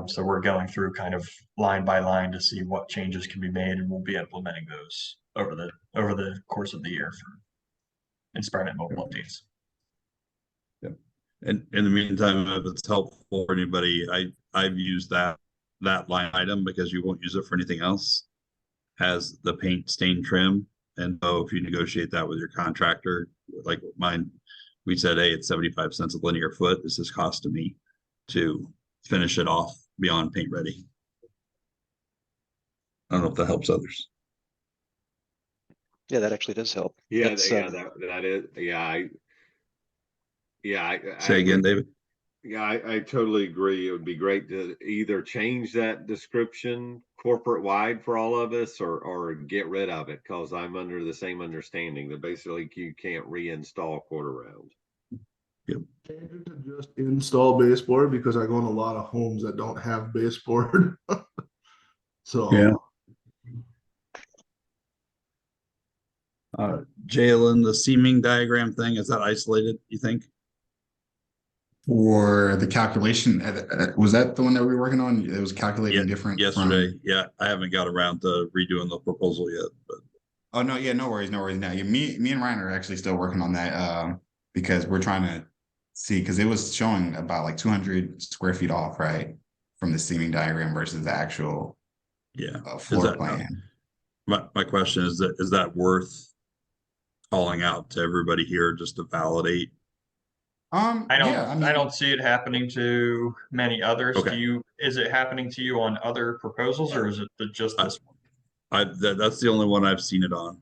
S1: So we're going through kind of line by line to see what changes can be made, and we'll be implementing those over the course of the year for Inspirnet mobile updates.
S5: And in the meantime, if it's helpful for anybody, I've used that line item because you won't use it for anything else as the paint stain trim. And so if you negotiate that with your contractor, like mine, we said, hey, it's 75 cents a linear foot. This is cost to me to finish it off beyond paint ready. I don't know if that helps others.
S8: Yeah, that actually does help.
S6: Yeah,
S8: That's,
S6: that is,
S5: Say again, David.
S6: Yeah, I totally agree. It would be great to either change that description corporate wide for all of us or get rid of it, because I'm under the same understanding that basically you can't reinstall quarter round.
S5: Yep.
S9: Change it to just install baseboard, because I go in a lot of homes that don't have baseboard. So
S3: Yeah.
S5: Jalen, the seaming diagram thing, is that isolated, you think?
S4: For the calculation, was that the one that we were working on? It was calculating different
S5: yesterday. Yeah, I haven't got around to redoing the proposal yet, but
S4: oh no, yeah, no worries. Now, yeah, me and Ryan are actually still working on that because we're trying to see, because it was showing about like 200 square feet off, right, from the seaming diagram versus the actual floor plan.
S5: My question is that worth calling out to everybody here just to validate?
S1: I don't see it happening to many others.
S5: Okay.
S1: Is it happening to you on other proposals, or is it just this one?
S5: That's the only one I've seen it on.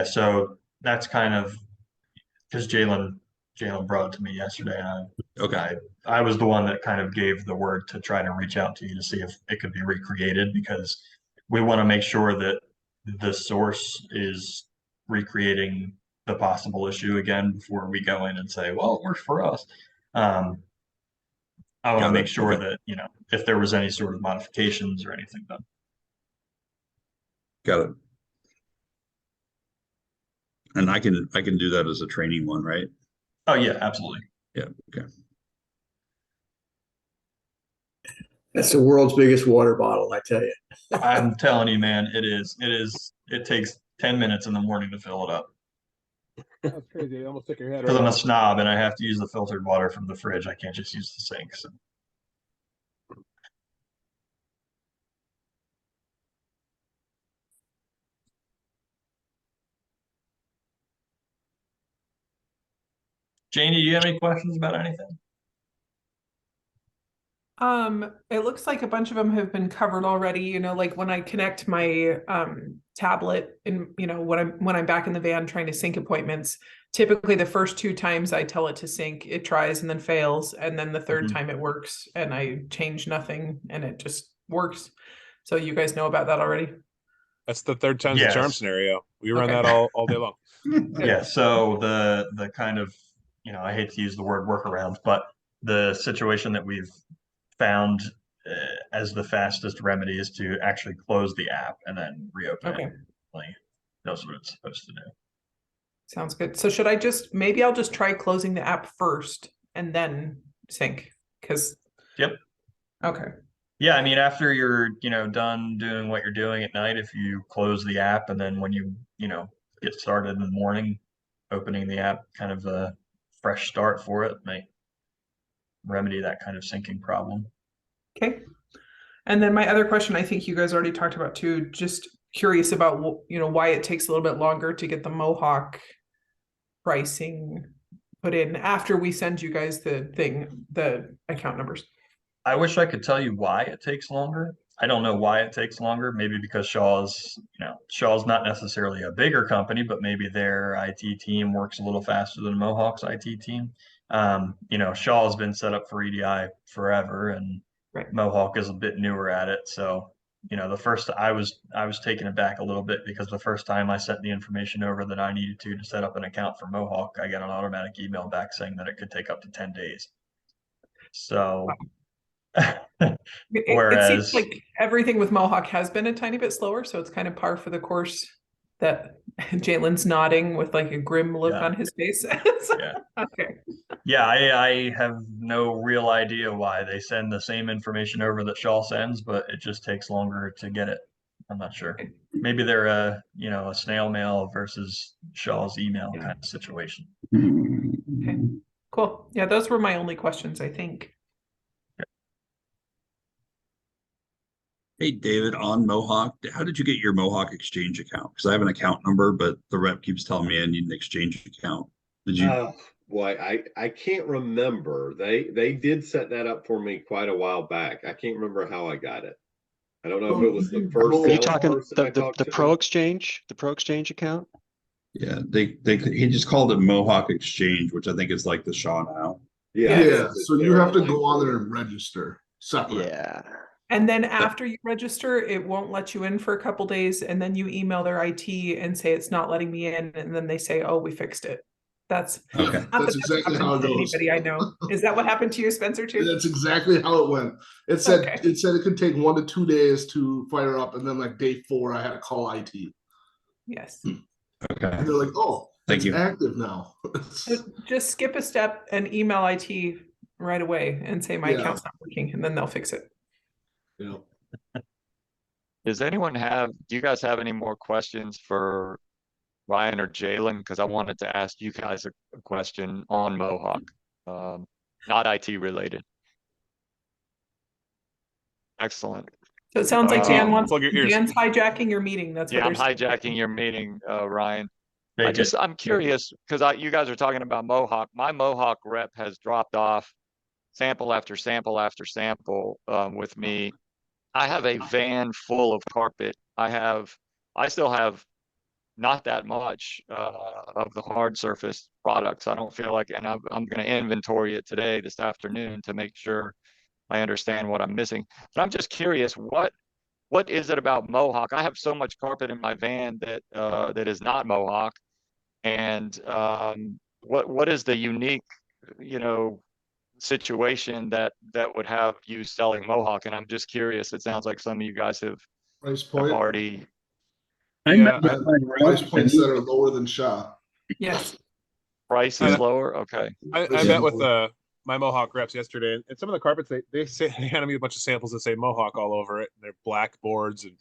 S1: So that's kind of because Jalen brought it to me yesterday. I was the one that kind of gave the word to try to reach out to you to see if it could be recreated, because we want to make sure that the source is recreating the possible issue again before we go in and say, well, it works for us. I want to make sure that, if there was any sort of modifications or anything done.
S5: Got it. And I can do that as a training one, right?
S1: Oh yeah, absolutely.
S5: Yeah. Okay.
S10: That's the world's biggest water bottle, I tell you.
S1: I'm telling you, man, it is. It takes 10 minutes in the morning to fill it up.
S7: That's crazy. I almost took your head.
S1: Because I'm a snob and I have to use the filtered water from the fridge. I can't just use the sink. So. Janie, do you have any questions about anything?
S14: It looks like a bunch of them have been covered already, like when I connect my tablet and when I'm back in the van trying to sync appointments, typically the first 2 times I tell it to sync, it tries and then fails, and then the third time it works and I change nothing and it just works. So you guys know about that already?
S7: That's the third time's the charm scenario. We run that all day long.
S1: Yeah, so the kind of, I hate to use the word workaround, but the situation that we've found as the fastest remedy is to actually close the app and then reopen it. That's what it's supposed to do.
S14: Sounds good. So maybe I'll just try closing the app first and then sync, because okay.
S1: Yeah, I mean, after you're done doing what you're doing at night, if you close the app and then when you get started in the morning, opening the app, kind of a fresh start for it might remedy that kind of syncing problem.
S14: Okay. And then my other question, I think you guys already talked about too, just curious about, why it takes a little bit longer to get the Mohawk pricing put in after we send you guys the account numbers.
S1: I wish I could tell you why it takes longer. I don't know why it takes longer. Maybe because Shaw's not necessarily a bigger company, but maybe their IT team works a little faster than Mohawk's IT team. You know, Shaw's been set up for EDI forever, and
S14: Right.
S1: Mohawk is a bit newer at it. So, you know, the first I was taken aback a little bit because the first time I sent the information over that I needed to set up an account for Mohawk, I got an automatic email back saying that it could take up to 10 days. So
S14: It
S1: whereas
S14: seems like everything with Mohawk has been a tiny bit slower, so it's kind of par for the course that Jalen's nodding with like a grim look
S1: Yeah.
S14: on his face. So,
S1: Yeah.
S14: Okay.
S1: Yeah, I have no real idea why they send the same information over that Shaw sends, but it just takes longer to get it. I'm not sure. Maybe they're a snail mail versus Shaw's email kind of situation.
S14: Okay. Cool. Yeah, those were my only questions, I think.
S5: Hey, David, on Mohawk, how did you get your Mohawk Exchange account? Because I have an account number, but the rep keeps telling me I need an exchange account. Did you?
S6: Boy, I can't remember. They did set that up for me quite a while back. I can't remember how I got it. I don't know if it was the first.
S8: Are you talking
S6: salesperson I talked
S8: the
S6: to.
S8: Pro Exchange, account?
S5: Yeah, he just called it Mohawk Exchange, which I think is like the Shaw now.
S9: Yeah. So you have to go on there and register separate.
S8: Yeah.
S14: And then after you register, it won't let you in for a couple days, and then you email their IT and say it's not letting me in, and then they say, "Oh, we fixed it." That's
S5: okay.
S9: That's exactly how it goes.
S14: Anybody I know. Is that what happened to you, Spencer, too?
S9: That's exactly how it went. It said
S14: Okay.
S9: it could take 1 to 2 days to fire up, and then like day 4, I had to call IT.
S14: Yes.
S5: Okay.
S9: And they're like, "Oh,
S5: Thank
S9: it's
S5: you.
S9: active now."
S14: So just skip a step and email IT right away and say my
S9: Yeah.
S14: account's not working, and then they'll fix it.
S9: Yeah.
S12: Do you guys have any more questions for Ryan or Jalen? Because I wanted to ask you guys a question on Mohawk, not IT related. Excellent.
S14: So it sounds like Dan's
S7: plug your ears.
S14: hijacking your meeting. That's what
S12: Yeah, I'm
S14: they're saying.
S12: hijacking your meeting, Ryan.
S1: Take it.
S12: I'm curious because you guys are talking about Mohawk. My Mohawk rep has dropped off sample after sample after sample with me. I have a van full of carpet. I still have not that much of the hard surface products. I don't feel like, and I'm going to inventory it this afternoon to make sure I understand what I'm missing. But I'm just curious, what is it about Mohawk? I have so much carpet in my van that is not Mohawk, and what is the unique, situation that would have you selling Mohawk? And I'm just curious. It sounds like some of you guys have
S9: Price point.
S12: already.
S3: I
S7: Yeah,
S3: met with my
S9: Price
S3: rep,
S9: points
S3: and
S9: that are lower than Shaw.
S14: Yes.
S12: Price is lower. Okay.
S7: I met with my Mohawk reps yesterday, and some of the carpets they say they handed me a bunch of samples that say Mohawk all over it. And they're black boards, and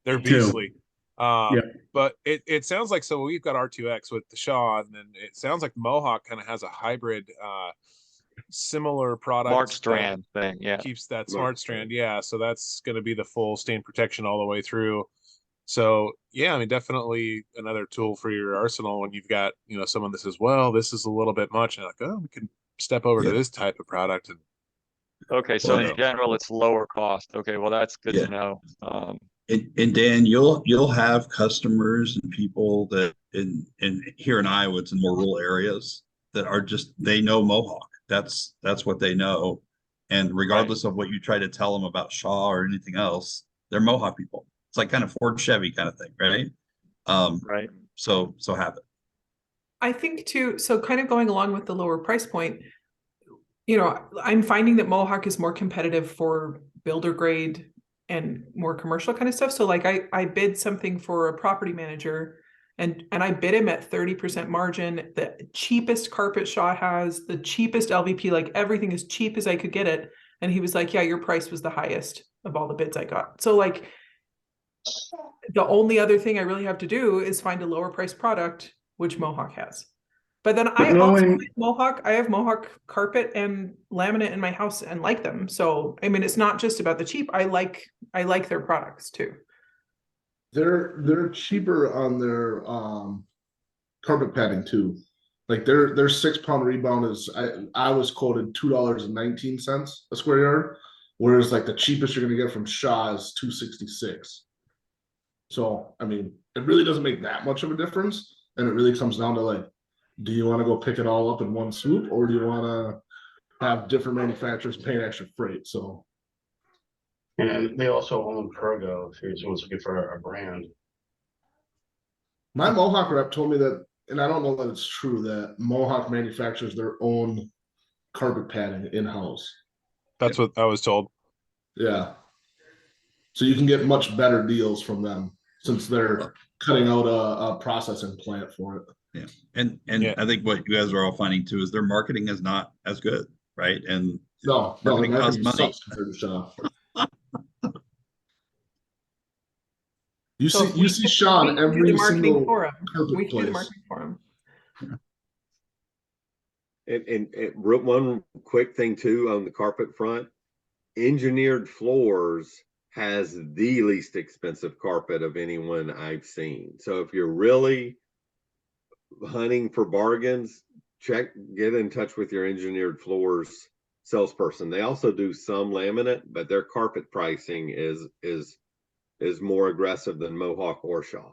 S7: they're beastly. But it sounds like, so we've got R2X with the Shaw, and then it sounds like Mohawk kind of has a hybrid similar product.
S12: Smart strand thing, yeah.
S7: Keeps that smart strand, yeah. So that's going to be the full stain protection all the way through. So yeah, I mean, definitely another tool for your arsenal when you've got, someone that says, well, this is a little bit much, and like, oh, we can step over to this type of product. And
S12: okay, so in general, it's lower cost. Okay, well, that's good to know.
S5: And Dan, you'll have customers and people that in here in Iowa, it's in more rural areas that are just, they know Mohawk. That's what they know. And regardless of what you try to tell them about Shaw or anything else, they're Mohawk people. It's like kind of Ford Chevy kind of thing, right?
S12: Right.
S5: So have it.
S14: I think too, so kind of going along with the lower price point, I'm finding that Mohawk is more competitive for builder grade and more commercial kind of stuff. So like I bid something for a property manager, and I bid him at 30% margin, the cheapest carpet Shaw has, the cheapest LVP, like everything as cheap as I could get it. And he was like, yeah, your price was the highest of all the bids I got. So like the only other thing I really have to do is find a lower price product, which Mohawk has. But then I have Mohawk carpet and laminate in my house and like them. So, I mean, it's not just about the cheap. I like their products too.
S9: They're cheaper on their carpet padding too. Like their 6-pound rebound is, I was quoted $2.19 a square yard, whereas like the cheapest you're gonna get from Shaw is $2.66. So I mean, it really doesn't make that much of a difference, and it really comes down to like Do you want to go pick it all up in one swoop, or do you want to have different manufacturers paying extra freight? So,
S2: And they also own Pergo, if you're someone's looking for a brand.
S9: my Mohawk rep told me that, and I don't know that it's true, that Mohawk manufactures their own carpet padding in-house.
S7: That's what I was told.
S9: Yeah. So you can get much better deals from them since they're cutting out a processing plant for it.
S5: Yeah. And I think what you guys are all finding too is their marketing is not as good, right? And
S9: No,
S5: marketing
S9: the
S5: costs
S9: marketing
S5: money.
S9: sucks compared to Shaw. You
S14: So
S9: see,
S14: if
S9: you
S14: we
S9: see
S14: do
S9: Sean
S14: the
S9: every
S14: marketing
S9: single
S14: for him.
S9: carpet
S14: We can do the
S9: place.
S14: marketing for him.
S6: And one quick thing too on the carpet front, Engineered Floors has the least expensive carpet of anyone I've seen. So if you're really hunting for bargains, get in touch with your Engineered Floors salesperson. They also do some laminate, but their carpet pricing is more aggressive than Mohawk or Shaw.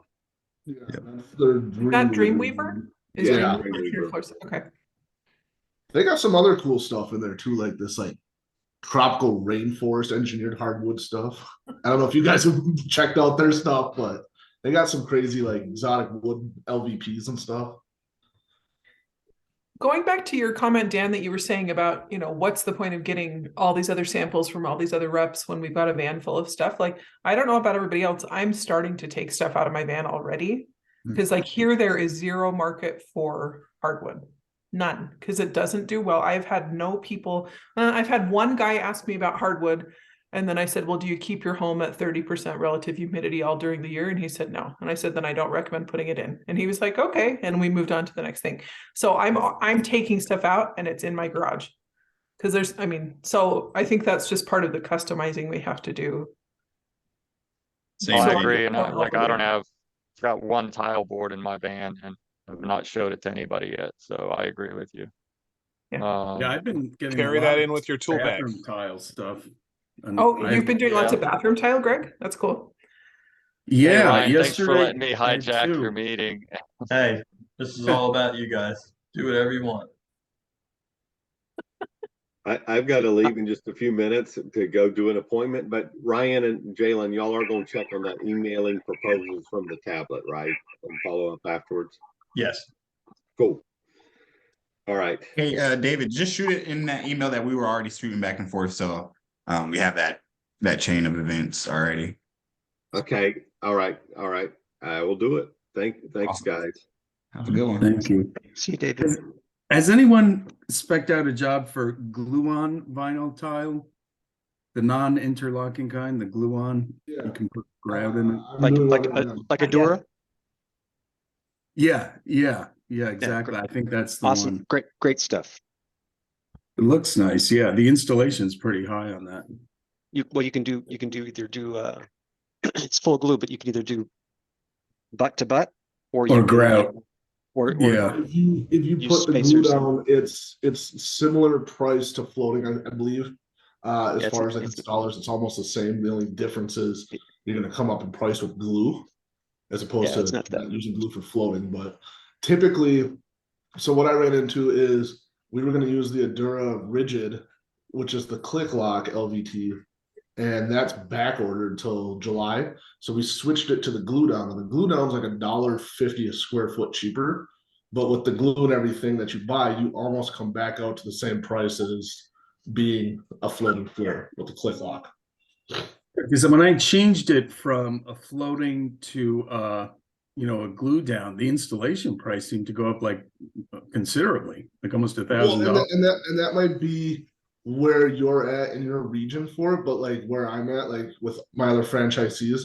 S9: Yeah, that's their
S14: That Dreamweaver? Is
S9: Yeah.
S14: Dreamweaver close? Okay.
S9: They got some other cool stuff in there too, like this like tropical rainforest engineered hardwood stuff. I don't know if you guys have checked out their stuff, but they got some crazy like exotic wood LVPs and stuff.
S14: Going back to your comment, Dan, that you were saying about, what's the point of getting all these other samples from all these other reps when we've got a van full of stuff? Like, I don't know about everybody else. I'm starting to take stuff out of my van already because like here, there is zero market for hardwood. None, because it doesn't do well. I've had no people, I've had one guy ask me about hardwood. And then I said, well, do you keep your home at 30% relative humidity all during the year? And he said, no. And I said, then I don't recommend putting it in. And he was like, okay. And we moved on to the next thing. So I'm taking stuff out and it's in my garage. Because so I think that's just part of the customizing we have to do.
S12: So I agree. And I've got one tile board in my van and I've not showed it to anybody yet. So I agree with you.
S14: Yeah,
S3: I've been getting
S7: Carry that in with your tool bag.
S3: bathroom tile stuff. And
S14: you've been doing lots of bathroom tile, Greg? That's cool.
S3: Yeah,
S12: Hey, Ryan,
S3: yesterday.
S12: thanks for letting me
S3: I had
S12: hijack
S3: two.
S12: your meeting.
S1: Hey, this is all about you guys. Do whatever you want.
S6: I've got to leave in just a few minutes to go do an appointment, but Ryan and Jalen, y'all are going to check on that emailing proposals from the tablet, right? And follow up afterwards.
S1: Yes.
S6: Cool. All right.
S4: Hey, David, just shoot it in that email that we were already shooting back and forth. So we have that chain of events already.
S6: Okay. All right. I will do it. Thanks,
S4: Awesome.
S6: guys.
S4: Have a good one.
S3: Thank you.
S8: See you, David.
S3: Has anyone spec'd out a job for glue-on vinyl tile? The non-interlocking kind, the glue-on?
S9: Yeah.
S3: You can put grout in it.
S8: Like a Dura?
S3: Yeah, exactly. I think that's the
S8: Awesome.
S3: one.
S8: Great stuff.
S3: It looks nice. Yeah, the installation's pretty high on that.
S8: You can either do it's full glue, but you can either do butt to butt or
S3: grout.
S8: Or
S3: Yeah.
S9: If you put the glue down, it's similar price to floating, I believe. As far as like installers, it's almost the same. The only difference is you're going to come up in price with glue as opposed to not using glue for floating. But typically, so what I ran into is we were going to use the Adura Rigid, which is the click lock LVT, and that's back ordered until July. So we switched it to the glue down, and the glue down is like $1.50 a square foot cheaper. But with the glue and everything that you buy, you almost come back out to the same price as being a floating floor with the click lock.
S3: Because when I changed it from a floating to a glue down, the installation price seemed to go up like considerably, like almost $1,000.
S9: And that might be where you're at in your region for it, but like where I'm at, like with my other franchisees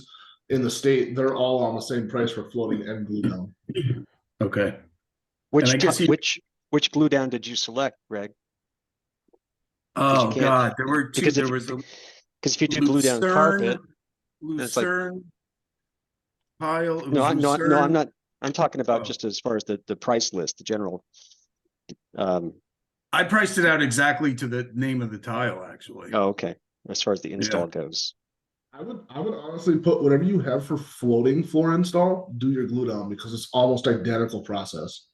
S9: in the state, they're all on the same price for floating and glue down.
S3: Okay.
S8: Which glue down did you select, Greg?
S3: Oh God, there were two. Because
S8: if you do glue down carpet,
S3: Lucerne pile.
S8: No, I'm not. I'm talking about just as far as the price list, the general.
S3: I priced it out exactly to the name of the tile, actually.
S8: Oh, okay. As far as the install goes,
S9: I would honestly put whatever you have for floating floor install, do your glue down because it's almost identical process.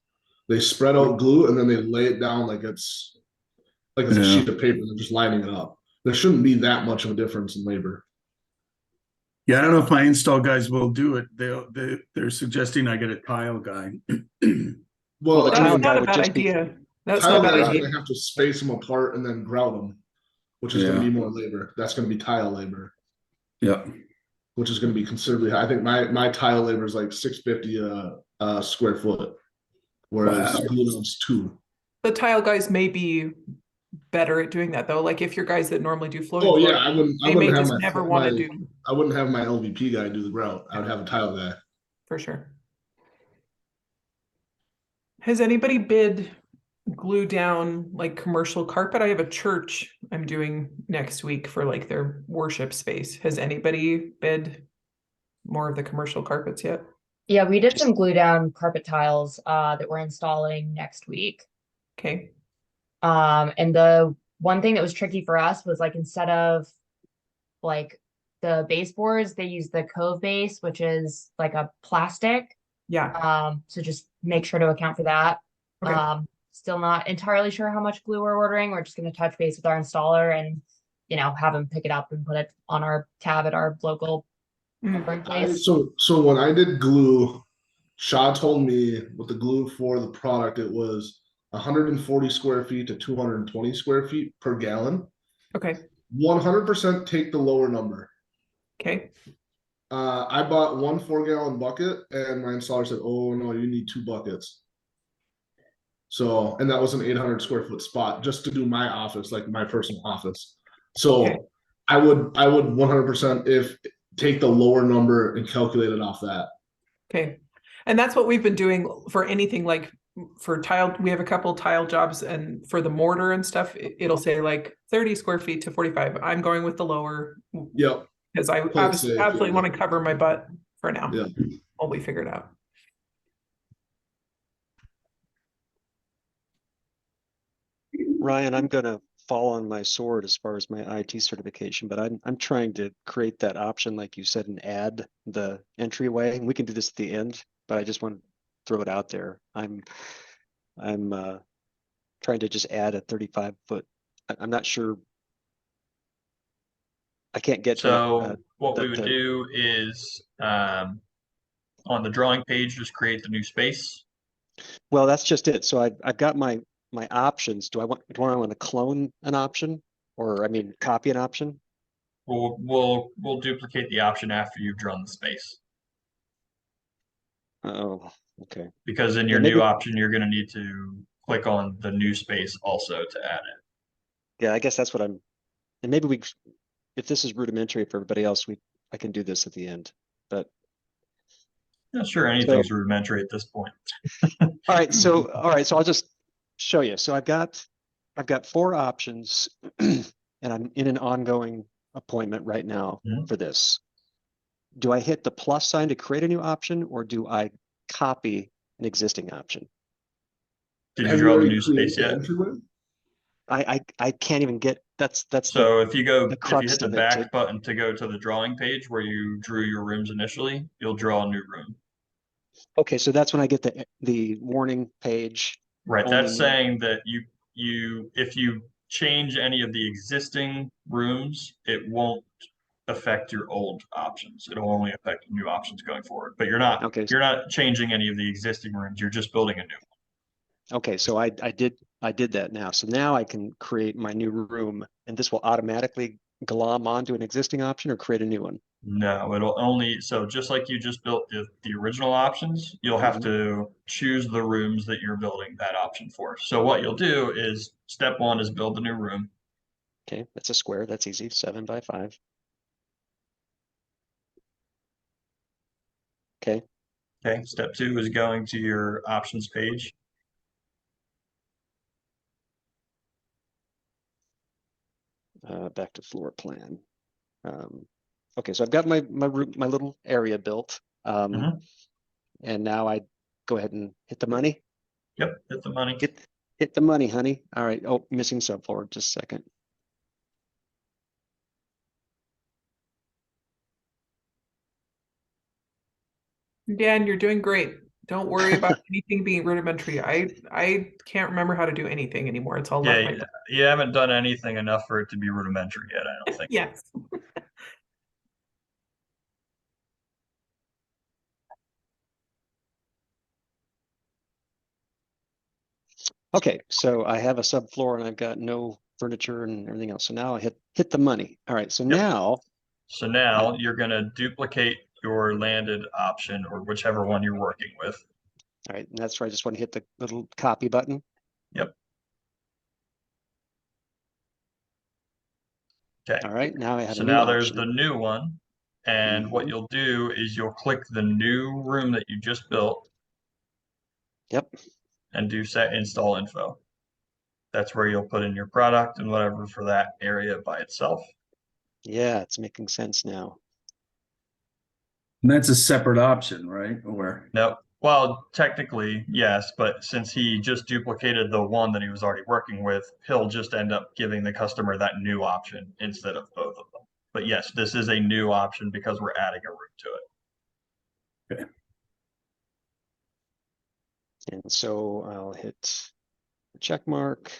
S9: They spread out glue and then they lay it down like it's a
S3: Yeah.
S9: sheet of paper. They're just lining it up. There shouldn't be that much of a difference in labor.
S3: Yeah, I don't know if my install guys will do it. They're suggesting I get a tile guy.
S9: Well,
S8: the
S9: I
S8: tile
S9: mean,
S8: guy
S14: Not a
S8: would
S14: bad
S8: just be
S14: idea. That's
S9: tile
S14: not a bad
S9: guys are
S14: idea.
S9: gonna have to space them apart and then grout them, which is
S3: Yeah.
S9: gonna be more labor. That's gonna be tile labor,
S3: Yeah.
S9: which is gonna be considerably high. I think my tile labor is like $650 a square foot, whereas
S3: Wow.
S9: glue is $2.
S14: The tile guys may be better at doing that though. Like if you're guys that normally do floating
S9: Oh
S14: floor,
S9: yeah, I
S14: they may
S9: wouldn't have
S14: just never want to do
S9: I wouldn't have my LVP guy do the grout. I would have a tile guy.
S14: for sure. Has anybody bid glue down like commercial carpet? I have a church I'm doing next week for like their worship space. Has anybody bid more of the commercial carpets yet?
S15: Yeah, we did some glue down carpet tiles that we're installing next week.
S14: Okay.
S15: And the one thing that was tricky for us was like instead of like the baseboards, they use the Cove base, which is like a plastic.
S14: Yeah.
S15: So just make sure to account for that.
S14: Okay.
S15: Still not entirely sure how much glue we're ordering. We're just going to touch base with our installer and, you know, have him pick it up and put it on our tab at our local place.
S9: So when I did glue, Shaw told me with the glue for the product, it was 140 square feet to 220 square feet per gallon.
S14: Okay.
S9: 100% take the lower number.
S14: Okay.
S9: I bought 1 4-gallon bucket and my installer said, oh no, you need 2 buckets. So, and that was an 800 square foot spot just to do my office, like my personal office. So
S14: Okay.
S9: I would 100% if take the lower number and calculate it off that.
S14: Okay. And that's what we've been doing for anything like for tile. We have a couple tile jobs and for the mortar and stuff, it'll say like 30 square feet to 45. I'm going with the lower.
S9: Yep.
S14: Because I absolutely want to cover my butt for now.
S9: Yeah.
S14: While we figure it out.
S8: Ryan, I'm gonna fall on my sword as far as my IT certification, but I'm trying to create that option, like you said, and add the entryway. And we can do this at the end, but I just want to throw it out there. I'm trying to just add a 35-foot. I'm not sure. I can't get
S1: So what we would do is on the drawing page, just create the new space.
S8: Well, that's just it. So I've got my options. Do I want to clone an option, or I mean copy an option?
S1: We'll duplicate the option after you've drawn the space.
S8: Oh, okay.
S1: Because in your new option, you're going to need to click on the new space also to add it.
S8: Yeah, I guess that's what I'm. And maybe if this is rudimentary for everybody else, I can do this at the end. But
S1: not sure anything's rudimentary at this point.
S8: all right, so I'll just show you. So I've got 4 options, and I'm in an ongoing appointment right now for this. Do I hit the plus sign to create a new option, or do I copy an existing option?
S1: Did you draw the new space yet?
S8: I can't even get that's
S1: so if you hit the back button to go to the drawing page where you drew your rooms initially, you'll draw a new room.
S8: Okay, so that's when I get the warning page.
S1: Right, that's saying that if you change any of the existing rooms, it won't affect your old options. It'll only affect new options going forward. But you're not changing any of the existing rooms. You're just building a new one.
S8: Okay, so I did that now. So now I can create my new room, and this will automatically glom onto an existing option or create a new one.
S1: No, it'll only, so just like you just built the original options, you'll have to choose the rooms that you're building that option for. So what you'll do is step 1 is build the new room.
S8: Okay, that's a square. That's easy. 7 by 5. Okay.
S1: Okay, step 2 is going to your options page.
S8: Back to floor plan. Okay, so I've got my little area built. And now I go ahead and hit the money.
S1: Yep, hit the money.
S8: Hit the money, honey. All right. Oh, missing subfloor. Just a second.
S14: Dan, you're doing great. Don't worry about anything being rudimentary. I can't remember how to do anything anymore. It's all left my
S1: Yeah, you haven't done anything enough for it to be rudimentary yet, I don't think.
S14: Yes.
S8: Okay, so I have a subfloor and I've got no furniture and everything else. So now I hit the money. All right, so now
S1: So now you're gonna duplicate your landed option or whichever one you're working with.
S8: all right, and that's where I just want to hit the little copy button.
S1: Yep. Okay.
S8: All right, now I have
S1: So
S8: a new
S1: now there's
S8: option.
S1: the new one. And what you'll do is you'll click the new room that you just built.
S8: Yep.
S1: And do set install info. That's where you'll put in your product and whatever for that area by itself.
S8: Yeah, it's making sense now.
S3: And that's a separate option, right? Or
S1: No, well, technically, yes, but since he just duplicated the one that he was already working with, he'll just end up giving the customer that new option instead of both of them. But yes, this is a new option because we're adding a room to it.
S3: Okay.
S8: And so I'll hit the check mark.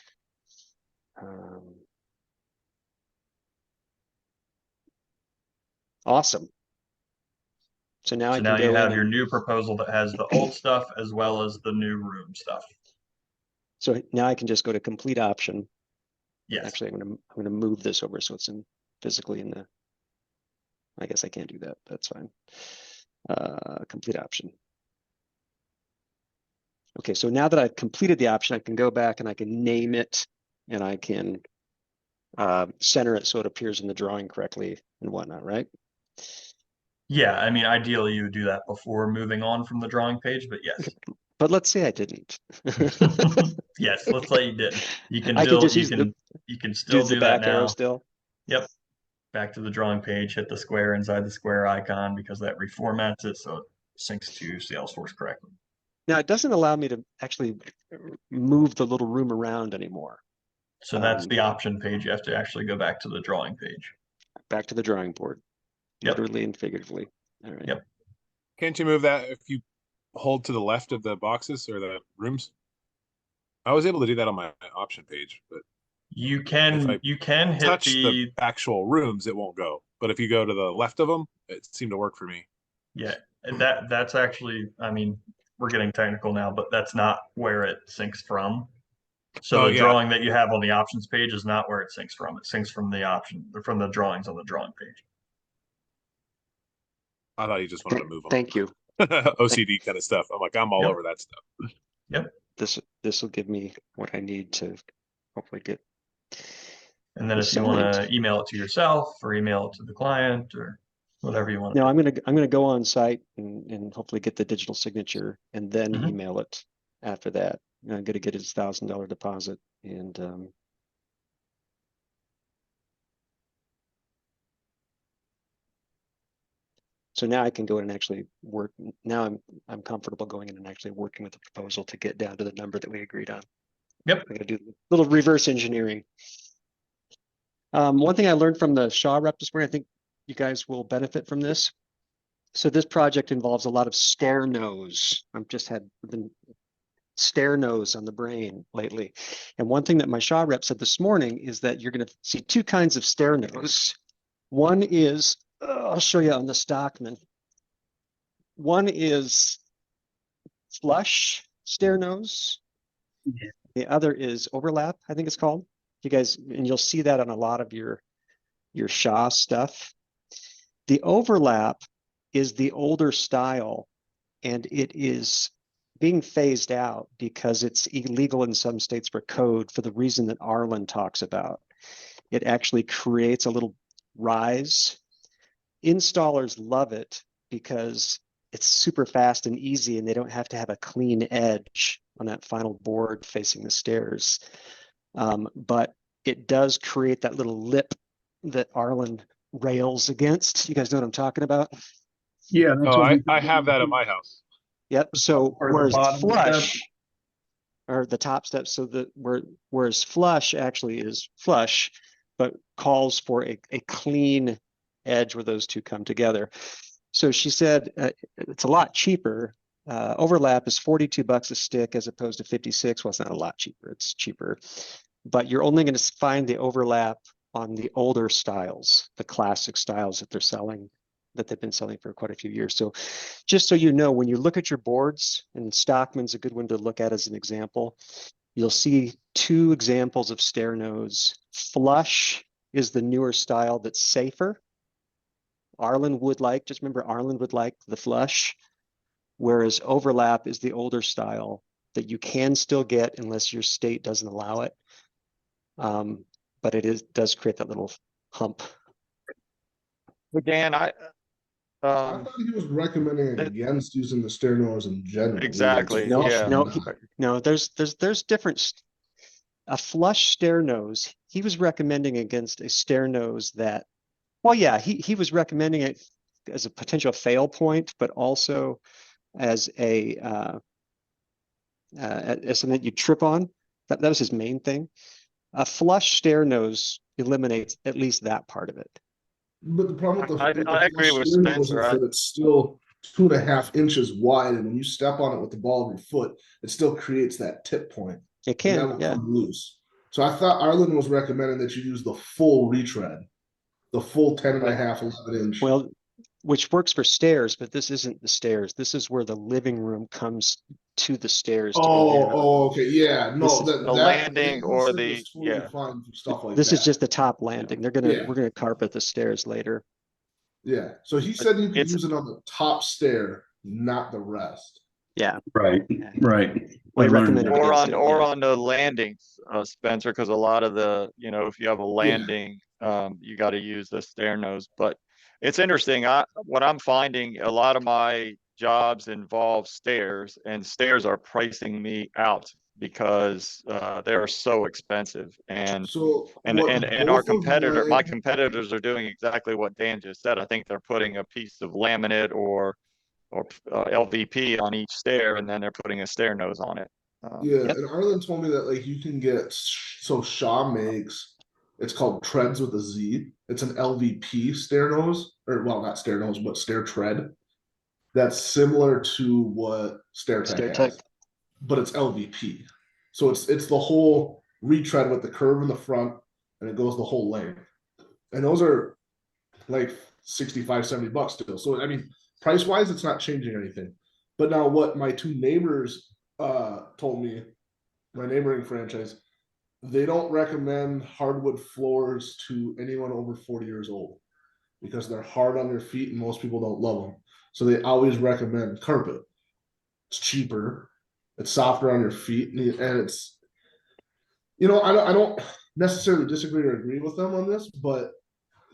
S8: Awesome. So now
S1: So
S8: I can
S1: now
S8: go
S1: you
S8: in
S1: have your
S8: and,
S1: new proposal that has the old stuff as well as the new room stuff.
S8: so now I can just go to complete option.
S1: Yes.
S8: Actually, I'm gonna move this over so it's physically in the. I guess I can't do that. That's fine. Complete option. Okay, so now that I've completed the option, I can go back and I can name it, and I can center it so it appears in the drawing correctly and whatnot, right?
S1: Yeah, I mean, ideally you would do that before moving on from the drawing page, but yes.
S8: But let's say I didn't.
S1: Yes, let's say you did. You can
S8: I can
S1: still
S8: just
S1: you
S8: use
S1: can you can still
S8: the
S1: do that
S8: back arrow
S1: now.
S8: still.
S1: Yep. Back to the drawing page, hit the square inside the square icon because that reformats it so it syncs to Salesforce correctly.
S8: Now it doesn't allow me to actually move the little room around anymore.
S1: So that's the option page. You have to actually go back to the drawing page.
S8: Back to the drawing board, literally and figuratively. All right.
S1: Yep.
S7: Can't you move that if you hold to the left of the boxes or the rooms? I was able to do that on my option page, but
S1: you can hit
S7: touch the actual rooms, it won't go. But if you go to the left of them, it seemed to work for me.
S1: Yeah, and that's actually, I mean, we're getting technical now, but that's not where it syncs from. So the drawing that you have on the options page is not where it syncs from. It syncs from the drawings on the drawing page.
S7: I thought you just wanted to move them.
S8: Thank you.
S7: OCD kind of stuff. I'm like, I'm all over that stuff.
S1: Yep.
S8: This will give me what I need to hopefully get.
S1: And then if you want to email it to yourself or email it to the client or whatever you want.
S8: No, I'm gonna go on site and hopefully get the digital signature and then email it after that. I'm gonna get his $1,000 deposit and so now I can go in and actually work. Now I'm comfortable going in and actually working with the proposal to get down to the number that we agreed on.
S1: Yep.
S8: I'm gonna do a little reverse engineering. One thing I learned from the Shaw rep this morning, I think you guys will benefit from this. So this project involves a lot of stair nose. I've just had the stair nose on the brain lately. And one thing that my Shaw rep said this morning is that you're going to see two kinds of stair nose. One is, I'll show you on the Stockman. One is flush stair nose. Yeah. The other is overlap, I think it's called. You guys, and you'll see that on a lot of your Shaw stuff. The overlap is the older style, and it is being phased out because it's illegal in some states for code for the reason that Arlen talks about. It actually creates a little rise. Installers love it because it's super fast and easy, and they don't have to have a clean edge on that final board facing the stairs. But it does create that little lip that Arlen rails against. You guys know what I'm talking about?
S3: Yeah.
S7: Oh, I have that at my house.
S8: Yep. So whereas flush
S3: step.
S8: or the top step, so whereas flush actually is flush, but calls for a clean edge where those two come together. So she said it's a lot cheaper overlap is 42 bucks a stick as opposed to 56. Well, it's not a lot cheaper, it's cheaper, but you're only going to find the overlap on the older styles, the classic styles that they're selling, that they've been selling for quite a few years. So just so you know, when you look at your boards, and Stockman's a good one to look at as an example, you'll see two examples of stair nose. Flush is the newer style that's safer. Arlen would like, just remember Arlen would like the flush, whereas overlap is the older style that you can still get unless your state doesn't allow it. But does create that little hump.
S12: Dan,
S9: I thought he was recommending against using the stair nose in general.
S12: Exactly.
S8: No,
S12: Yeah.
S8: no, there's different. A flush stair nose, he was recommending against a stair nose that, well, yeah, he was recommending it as a potential fail point, but also as a as something that you trip on. That was his main thing. A flush stair nose eliminates at least that part of it.
S9: But the problem with the
S12: I agree with
S9: stair nose
S12: Spencer.
S9: is that it's still 2.5 inches wide, and when you step on it with the ball of your foot, it still creates that tip point.
S8: It can,
S9: and that will
S8: yeah.
S9: come loose. So I thought Arlen was recommending that you use the full retread, the full 10.5, 11 inch.
S8: Well, which works for stairs, but this isn't the stairs. This is where the living room comes to the stairs. To go down.
S9: Okay, yeah, no,
S12: the landing or the
S9: totally fine for stuff like
S8: This
S9: that.
S8: is just the top landing. We're gonna carpet the stairs later.
S9: Yeah, so he said you could use it on the top stair, not the rest.
S8: Yeah,
S3: right.
S8: I recommend
S12: or on the landings, Spencer, because a lot of the, if you have a landing, you got to use the stair nose. But it's interesting. What I'm finding, a lot of my jobs involve stairs, and stairs are pricing me out because they are so expensive. And our competitor, my competitors are doing exactly what Dan just said. I think they're putting a piece of laminate or LVP on each stair, and then they're putting a stair nose on it.
S9: And Arlen told me that like you can get, so Shaw makes, it's called Treads with a Z. It's an LVP stair nose, or well, not stair nose, but stair tread. That's similar to what StairTech has, but it's LVP. So it's the whole retread with the curve in the front, and it goes the whole length. And those are like 65, 70 bucks still. So I mean, price wise, it's not changing anything. But now what my two neighbors told me, my neighboring franchise, they don't recommend hardwood floors to anyone over 40 years old because they're hard on their feet and most people don't love them. So they always recommend carpet. It's cheaper, it's softer on your feet, and it's, I don't necessarily disagree or agree with them on this, but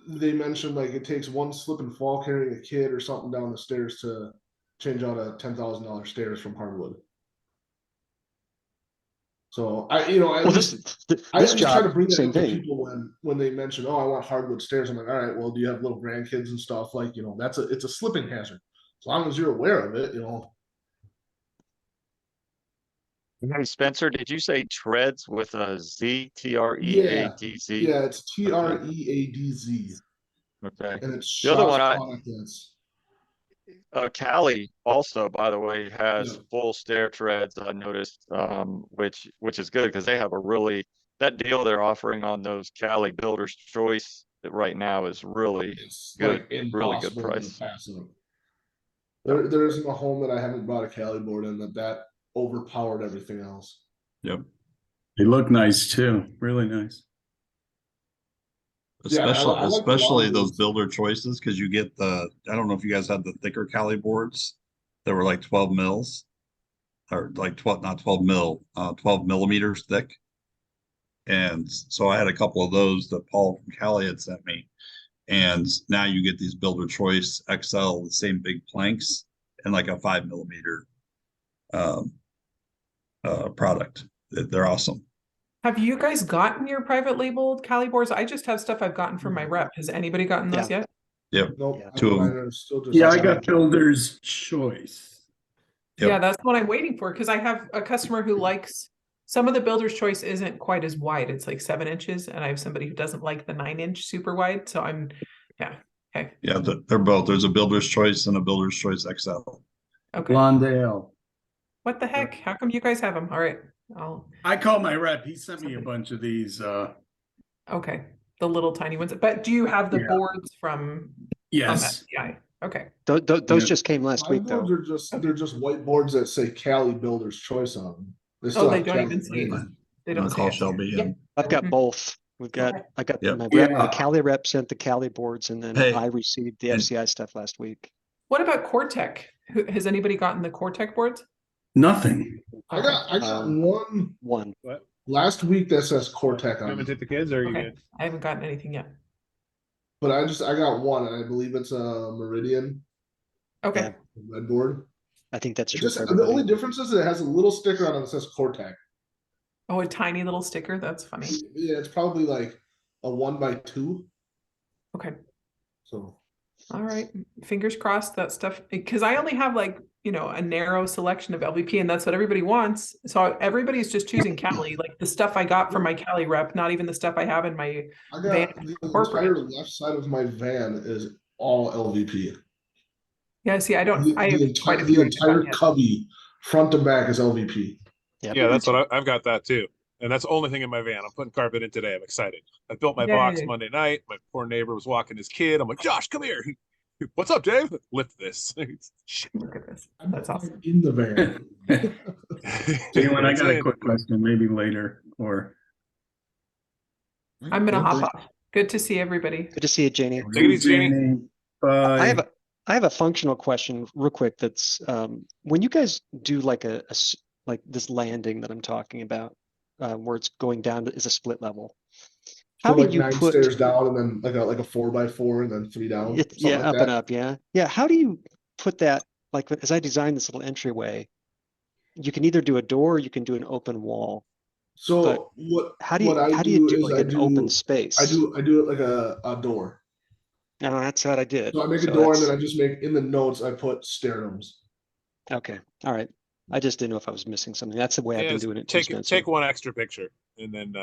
S9: they mentioned like it takes one slip and fall carrying a kid or something down the stairs to change out a $10,000 stairs from hardwood. So this try to bring that up to people when they mention, oh, I want hardwood stairs. I'm like, all right, well, do you have little grandkids and stuff? Like, it's a slipping hazard. As long as you're aware of it,
S12: Hey, Spencer, did you say treads with a Z, T-R-E-A-D-Z?
S9: Yeah, it's T-R-E-A-D-Z.
S12: Okay.
S9: And it's
S12: the other one Cali also, by the way, has full stair treads. I noticed, which is good because they have that deal they're offering on those Cali Builder's Choice right now is really good, really good price.
S9: There isn't a home that I haven't bought a Cali board in that overpowered everything else.
S3: Yep. They look nice too. Really nice.
S5: Especially those builder choices, because you get I don't know if you guys had the thicker Cali boards that were like 12 mils or like 12 millimeters thick. And so I had a couple of those that Paul from Cali had sent me. And now you get these builder choice XL, the same big planks, and like a 5 millimeter product. They're awesome.
S14: Have you guys gotten your private labeled Cali boards? I just have stuff I've gotten from my rep. Has anybody gotten those yet?
S5: Yep.
S9: Nope.
S5: Two of them.
S3: I got Builder's Choice.
S5: Yep.
S14: Yeah, that's what I'm waiting for because I have a customer who likes some of the Builder's Choice isn't quite as wide. It's like 7 inches, and I have somebody who doesn't like the 9-inch super wide. So okay.
S5: Yeah, they're both. There's a Builder's Choice and a Builder's Choice XL.
S14: Okay.
S3: Blondale.
S14: What the heck? How come you guys have them? All right.
S3: I called my rep. He sent me a bunch of these.
S14: Okay. The little tiny ones. But do you have the
S3: Yeah.
S14: boards from
S3: Yes.
S14: SCI? Okay.
S8: Those just came last
S9: My
S8: week though.
S9: boards are they're just whiteboards that say Cali Builder's Choice on them. They still
S14: They
S9: have
S14: don't
S9: Cali
S14: even say it.
S9: branding.
S14: They
S5: I'm
S14: don't
S5: gonna
S14: say
S5: call
S14: it.
S5: Shelby
S14: Yeah.
S5: and
S8: I've got
S14: Mhm.
S8: both. I got
S5: Yep.
S8: my rep,
S3: Yeah.
S8: my Cali rep sent the Cali boards, and then
S5: Hey,
S8: I received the
S5: and-
S8: FCI stuff last week.
S14: What about Cortec? Has anybody gotten the Cortec boards?
S3: Nothing.
S9: I got one
S7: What?
S9: last week that says Cortec
S7: You
S9: on
S7: want me
S9: it,
S7: to take the kids, or are you
S14: Okay.
S7: good?
S14: I haven't gotten anything yet.
S9: but I got one, and I believe it's a Meridian
S14: Okay.
S9: red board.
S8: I think that's
S9: It
S8: true
S9: just
S8: for
S9: the
S8: everybody.
S9: only difference is it has a little sticker on it that says Cortec.
S14: Oh, a tiny little sticker. That's funny.
S9: Yeah, it's probably like a 1x2.
S14: Okay.
S9: So
S14: All right. Fingers crossed that stuff, because I only have like, a narrow selection of LVP, and that's what everybody wants. So everybody's just choosing Cali, like the stuff I got from my Cali rep, not even the stuff I have in my
S9: I
S14: van
S9: got the
S14: corporate.
S9: entire left side of my van is all LVP.
S14: Yeah, see, I don't,
S9: The,
S14: I have
S9: the
S14: quite
S9: entire
S14: a
S9: the
S14: few.
S9: entire cubby, front to back, is LVP.
S7: Yeah, that's what I've got that too. And that's the only thing in my van. I'm putting carpet in today. I'm excited. I built my box
S14: Yay.
S7: Monday night. My poor neighbor was walking his kid. I'm like, Josh, come here. What's up, Dave? Lift this. Shit.
S14: Look at this. That's awesome.
S9: In the van.
S3: Jalen, I
S7: It's
S3: got a
S7: in.
S3: quick question, maybe later or.
S14: I'm gonna hop off. Good to see everybody.
S8: Good to see you, Janie.
S7: Take it easy, Janie.
S8: I have
S3: Bye.
S8: I have a functional question real quick. That's when you guys do like like this landing that I'm talking about, where it's going down is a split level. How
S9: So
S8: do
S9: like
S8: you
S9: 9
S8: put
S9: stairs down, and then like a 4x4, and then 3 down.
S8: it?
S9: Something
S8: Yeah,
S9: like
S8: up
S9: that.
S8: and up. Yeah. How do you put that? Like as I designed this little entryway, you can either do a door, or you can do an open wall.
S9: So
S8: But how do you do
S9: is
S8: like an open space?
S9: I do it like a door.
S8: No, that's what I did.
S9: So I make a
S8: So
S9: door, and then
S8: that's-
S9: I just make in the notes I put sternums.
S8: Okay, all right. I just didn't know if I was missing something. That's the way I've
S7: Yeah,
S8: been
S7: just
S8: doing it too, Spencer.
S7: take one extra picture, and then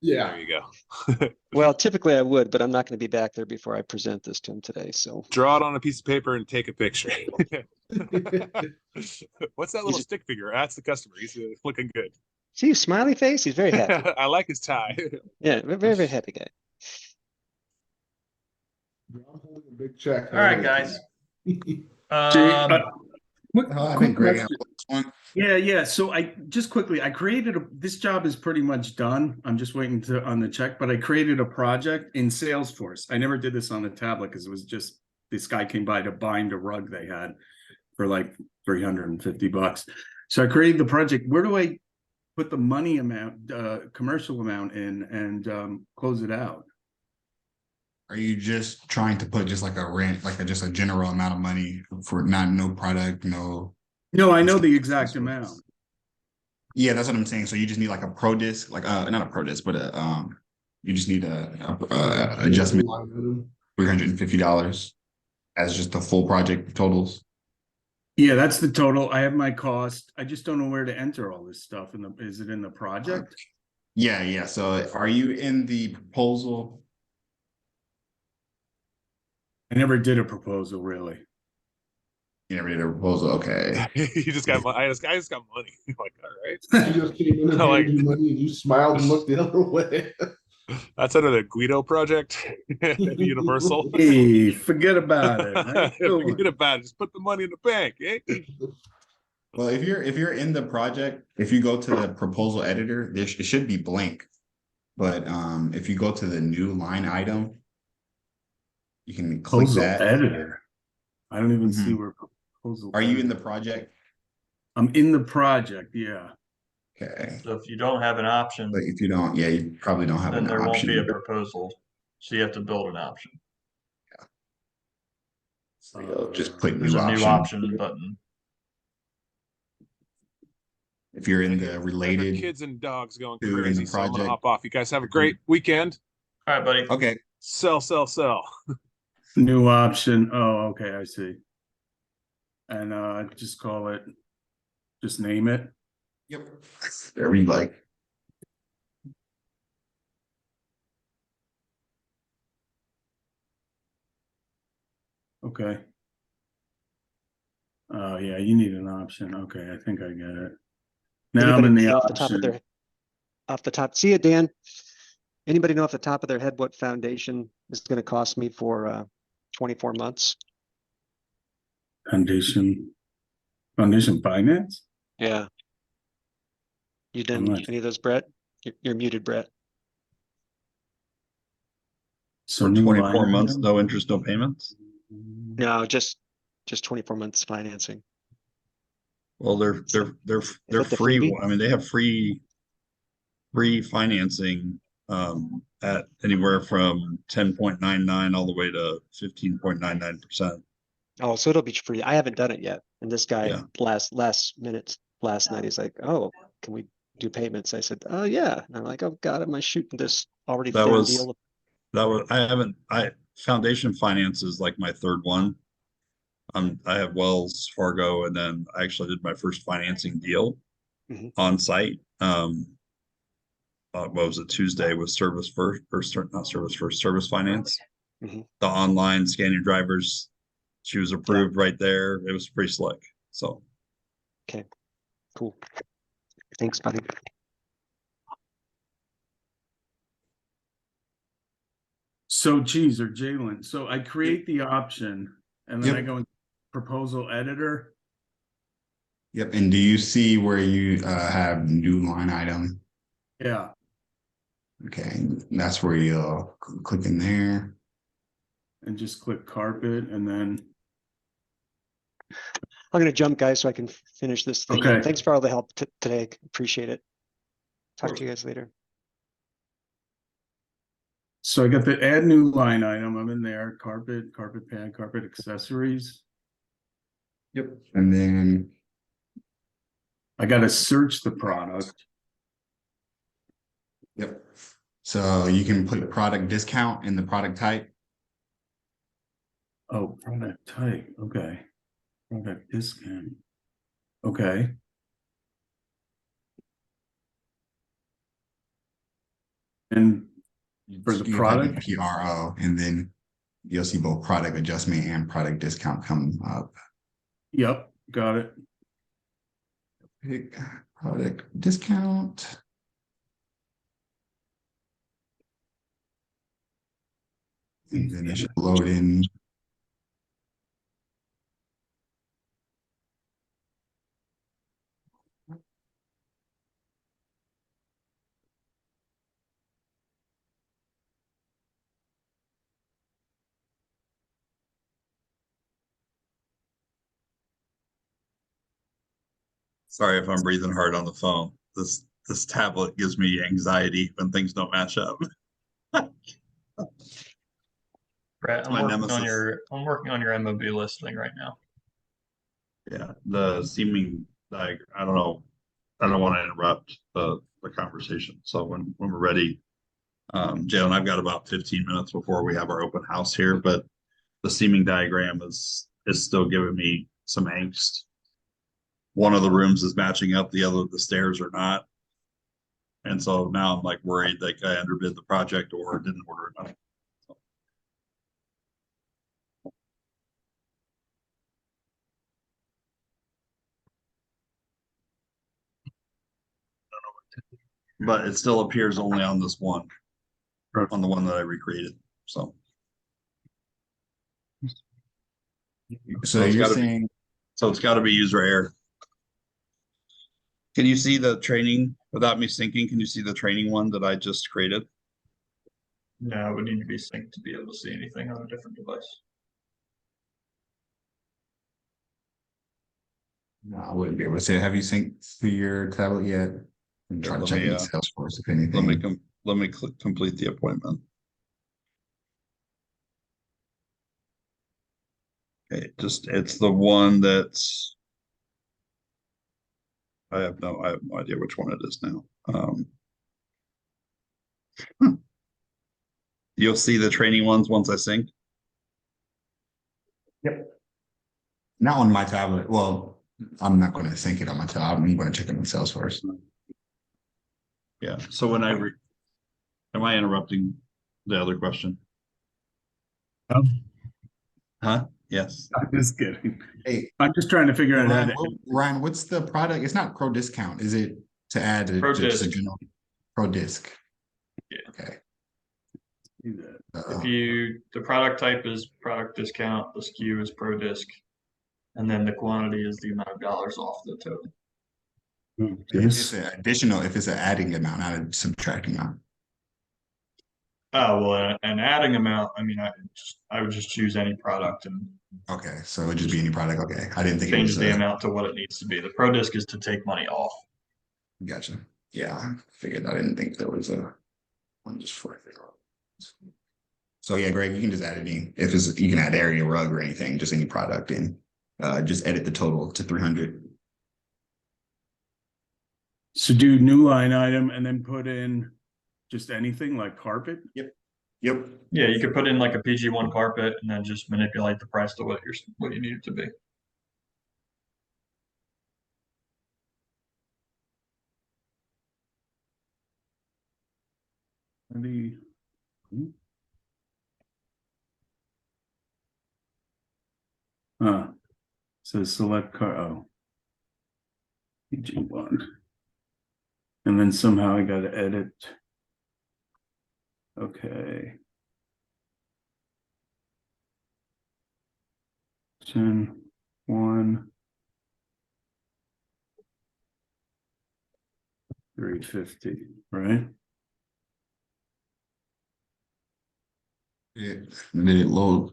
S9: Yeah.
S7: there you go.
S8: Well, typically I would, but I'm not going to be back there before I present this to him today. So
S7: Draw it on a piece of paper and take a picture. What's that little stick figure? That's the customer. He's looking good.
S8: see, smiley face. He's very happy.
S7: I like his tie.
S8: Yeah, very, very happy guy.
S9: I'm holding a big check.
S1: All right, guys.
S3: Quick,
S4: I've
S3: quick
S4: been great
S3: question.
S4: on this one.
S3: Yeah. So I just quickly, I created this job is pretty much done. I'm just waiting on the check, but I created a project in Salesforce. I never did this on the tablet because it was just this guy came by to bind a rug they had for like $350. So I created the project. Where do I put the money amount, commercial amount in and close it out?
S4: Are you just trying to put just like a rent, like just a general amount of money for no product, no?
S3: No, I know the exact amount.
S4: Yeah, that's what I'm saying. So you just need like a pro disc, like not a pro disc, but you just need a adjustment $350 as just the full project totals.
S3: Yeah, that's the total. I have my cost. I just don't know where to enter all this stuff. Is it in the project?
S4: Yeah. So are you in the proposal?
S3: I never did a proposal, really.
S4: You never did a proposal. Okay.
S7: You just got money. I just got money. I'm like, all right.
S9: You just came in and
S7: Like-
S9: handed you money, and you smiled and looked the other way.
S7: That's under the Guido project, Universal.
S3: Hey, forget about it. How you doing?
S7: Forget about it. Just put the money in the bank, eh?
S4: Well, if you're in the project, if you go to the proposal editor, it should be blank. But if you go to the new line item, you can click
S3: Proposal
S4: that.
S3: editor. I don't even see where proposal.
S4: Are you in the
S3: editor-
S4: project?
S3: I'm in the project. Yeah.
S4: Okay.
S1: So if you don't have an option,
S4: But if you don't, yeah, you probably don't have
S1: then
S4: an
S1: there won't
S4: option.
S1: be a proposal. So you have to build an option.
S4: So you'll just click
S1: There's
S4: new
S1: a new
S4: option.
S1: option button.
S4: If you're in the
S7: Got
S4: related.
S7: kids and dogs going
S4: to in the
S7: crazy, so I'm gonna
S4: project.
S7: hop off. You guys have a great weekend.
S1: All right, buddy.
S4: Okay.
S7: Sell.
S3: New option. Oh, okay. I see. And just call it, just name it.
S4: Yep. Very like.
S3: Okay. Oh, yeah, you need an option. Okay, I think I get it. Now I'm in the
S8: off the top of
S3: option.
S8: off the top, see it, Dan? Anybody know off the top of their head what foundation is going to cost me for 24 months?
S3: Foundation finance?
S8: Yeah. You done any of those, Brett? You're muted, Brett.
S5: For 24 months, no interest, no payments?
S8: No, just 24 months financing.
S5: Well, they're
S8: that the
S5: free.
S8: freebie?
S5: I mean, they have free financing at anywhere from 10.99 all the way to 15.99%.
S8: Oh, so it'll be free. I haven't done it yet. And this guy
S5: Yeah.
S8: last night, he's like, "Oh, can we do payments?" I said, "Oh yeah." And I'm like, "Oh God, am I shooting this already
S5: That
S8: thin
S5: was
S8: deal?"
S5: Foundation finance is like my third one. I have Wells Fargo, and then I actually did my first financing deal on site. What was it, Tuesday with Service First, or not Service First, Service Finance. The online scan your drivers. She was approved right there. It was pretty slick. So
S8: okay, cool. Thanks, buddy.
S3: So geez, or Jalen, so I create the option and then I go in proposal editor.
S4: Yep. And do you see where you have new line item?
S3: Yeah.
S4: Okay, that's where you'll click in there.
S3: And just click carpet and then.
S8: I'm going to jump, guys, so I can finish this thing.
S3: Okay.
S8: Thanks for all the help today. Appreciate it. Talk to you guys later.
S3: So I got the add new line item. I'm in there, carpet pad, carpet accessories.
S4: Yep. And then
S3: I got to search the product.
S4: Yep. So you can put product discount in the product type.
S3: Oh, product type. Okay. Product discount. Okay. And for the product,
S4: PRO, and then you'll see both product adjustment and product discount come up.
S3: Yep, got it.
S4: Pick product discount. And then it should load in.
S5: sorry if I'm breathing hard on the phone. This tablet gives me anxiety when things don't match up.
S1: Brett,
S5: My
S1: I'm working
S5: nemesis.
S1: on your MOB listing right now.
S5: Yeah, the seeming like I don't know. I don't want to interrupt the conversation. So when we're ready, Jalen, I've got about 15 minutes before we have our open house here, but the seaming diagram is still giving me some angst. One of the rooms is matching up, the stairs are not. And so now I'm like worried that I underbid the project or didn't order enough. But it still appears only on this one, on the one that I recreated. So
S4: you're saying,
S5: so it's got to be user error. Can you see the training without me syncing? Can you see the training one that I just created?
S1: No, it would need to be synced to be able to see anything on a different device.
S4: no, I wouldn't be able to say. Have you synced to your tablet yet? I'm trying to check in Salesforce if anything.
S5: Let me complete the appointment. Okay, it's the one that's I have no idea which one it is now. You'll see the training ones once I sync.
S4: Yep. Not on my tablet. Well, I'm not going to sync it on my tablet. I'm going to check it on Salesforce.
S5: Yeah. So when am I interrupting the other question?
S3: Oh.
S5: Huh? Yes.
S3: I'm just kidding.
S4: Hey,
S3: I'm just trying to figure out how
S4: Ryan,
S3: to.
S4: Ryan, what's the product? It's not Pro Discount, is it? To add a,
S1: Pro
S4: just a
S1: Disc.
S4: general Pro Disc.
S1: Yeah.
S4: Okay.
S3: Do that.
S1: If the product type is product discount, the SKU is Pro Disc, and then the quantity is the amount of dollars off the total.
S4: It's an additional, if it's an adding amount, not a subtracting amount.
S1: Oh, well, an adding amount, I mean, I would just choose any product and
S4: Okay, so it would just be any product. Okay, I didn't think it
S1: change
S4: was
S1: the amount to what it needs to be. The Pro Disc is to take money off.
S4: Gotcha. Yeah, I figured. I didn't think there was a one just for it. So yeah, Greg, you can just add any. If it's you can add area rug or anything, just any product, and just edit the total to 300.
S3: So do new line item and then put in just anything like carpet.
S4: Yep.
S1: Yeah, you could put in like a PG1 carpet and then just manipulate the price to what you need it to be.
S3: Maybe. So select car. Oh, PG1. And then somehow I got to edit. Okay. 1 350, right?
S4: Yeah, and then it load.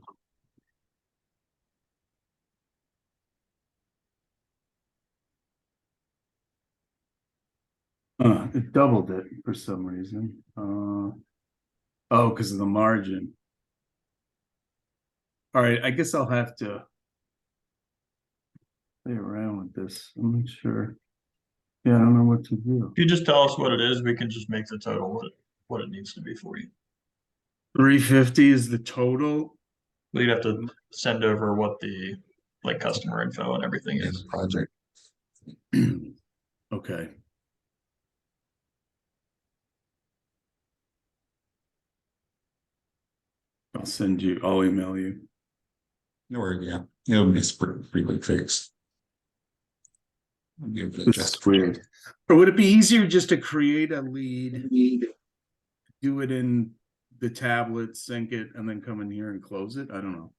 S3: It doubled it for some reason. Oh, because of the margin. All right, I guess I'll have to play around with this. I'm not sure. Yeah, I don't know what to do.
S1: If you just tell us what it is, we can just make the total what it needs to be for you.
S3: 350 is the total.
S1: Well, you'd have to send over what the like customer info and everything
S4: Yeah,
S1: is.
S4: the project.
S3: Okay. I'll email you.
S4: No worries, yeah. It'll be pretty quick fix.
S3: That's weird. Or would it be easier just to create a lead, do it in the tablet, sync it, and then come in here and close it? I don't know.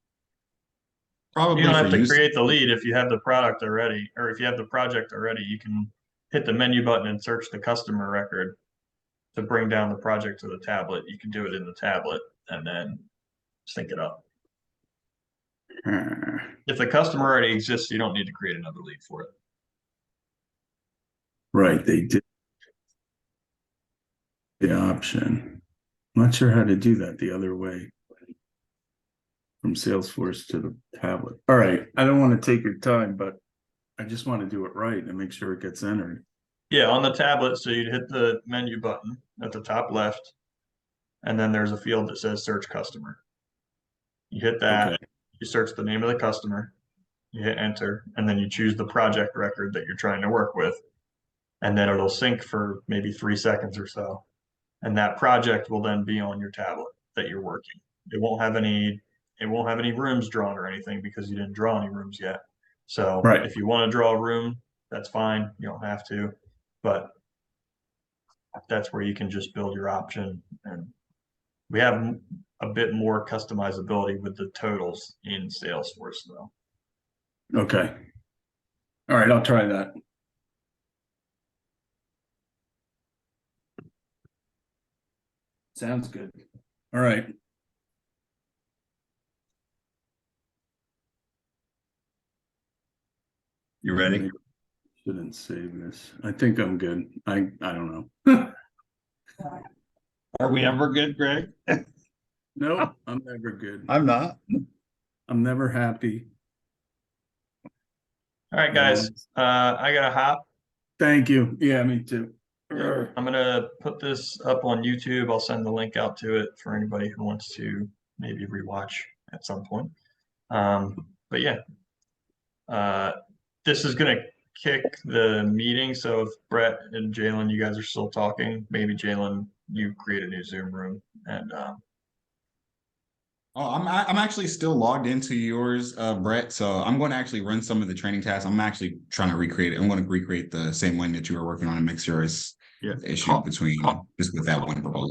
S4: Probably
S1: You don't have
S4: for
S1: to
S4: use.
S1: create the lead if you have the product already, or if you have the project already, you can hit the menu button and search the customer record to bring down the project to the tablet. You can do it in the tablet and then sync it up. If the customer already exists, you don't need to create another lead for it.
S3: Right, they did the option. I'm not sure how to do that the other way from Salesforce to the tablet. All right, I don't want to take your time, but I just want to do it right and make sure it gets entered.
S1: Yeah, on the tablet, so you'd hit the menu button at the top left, and then there's a field that says search customer. You hit that,
S3: Okay.
S1: you search the name of the customer, you hit enter, and then you choose the project record that you're trying to work with. And then it'll sync for maybe 3 seconds or so. And that project will then be on your tablet that you're working. It won't have any rooms drawn or anything because you didn't draw any rooms yet. So
S3: Right.
S1: if you want to draw a room, that's fine. You don't have to, but that's where you can just build your option. And we have a bit more customizability with the totals in Salesforce though.
S3: Okay. All right, I'll try that. Sounds good. All right.
S5: You ready?
S3: Shouldn't save this. I think I'm good. I don't know.
S5: Are we ever good, Greg?
S3: No, I'm never good.
S5: I'm not.
S3: I'm never happy.
S1: All right, guys. I gotta hop.
S3: Thank you. Yeah, me too.
S1: I'm gonna put this up on YouTube. I'll send the link out to it for anybody who wants to maybe rewatch at some point. But yeah, this is gonna kick the meeting. So if Brett and Jalen, you guys are still talking, maybe Jalen, you create a new Zoom room and
S4: Oh, I'm actually still logged into yours, Brett. So I'm going to actually run some of the training tasks. I'm actually trying to recreate it. I'm going to recreate the same one that you were working on and make sure it's
S5: Yeah.
S4: the issue between just with that one proposal.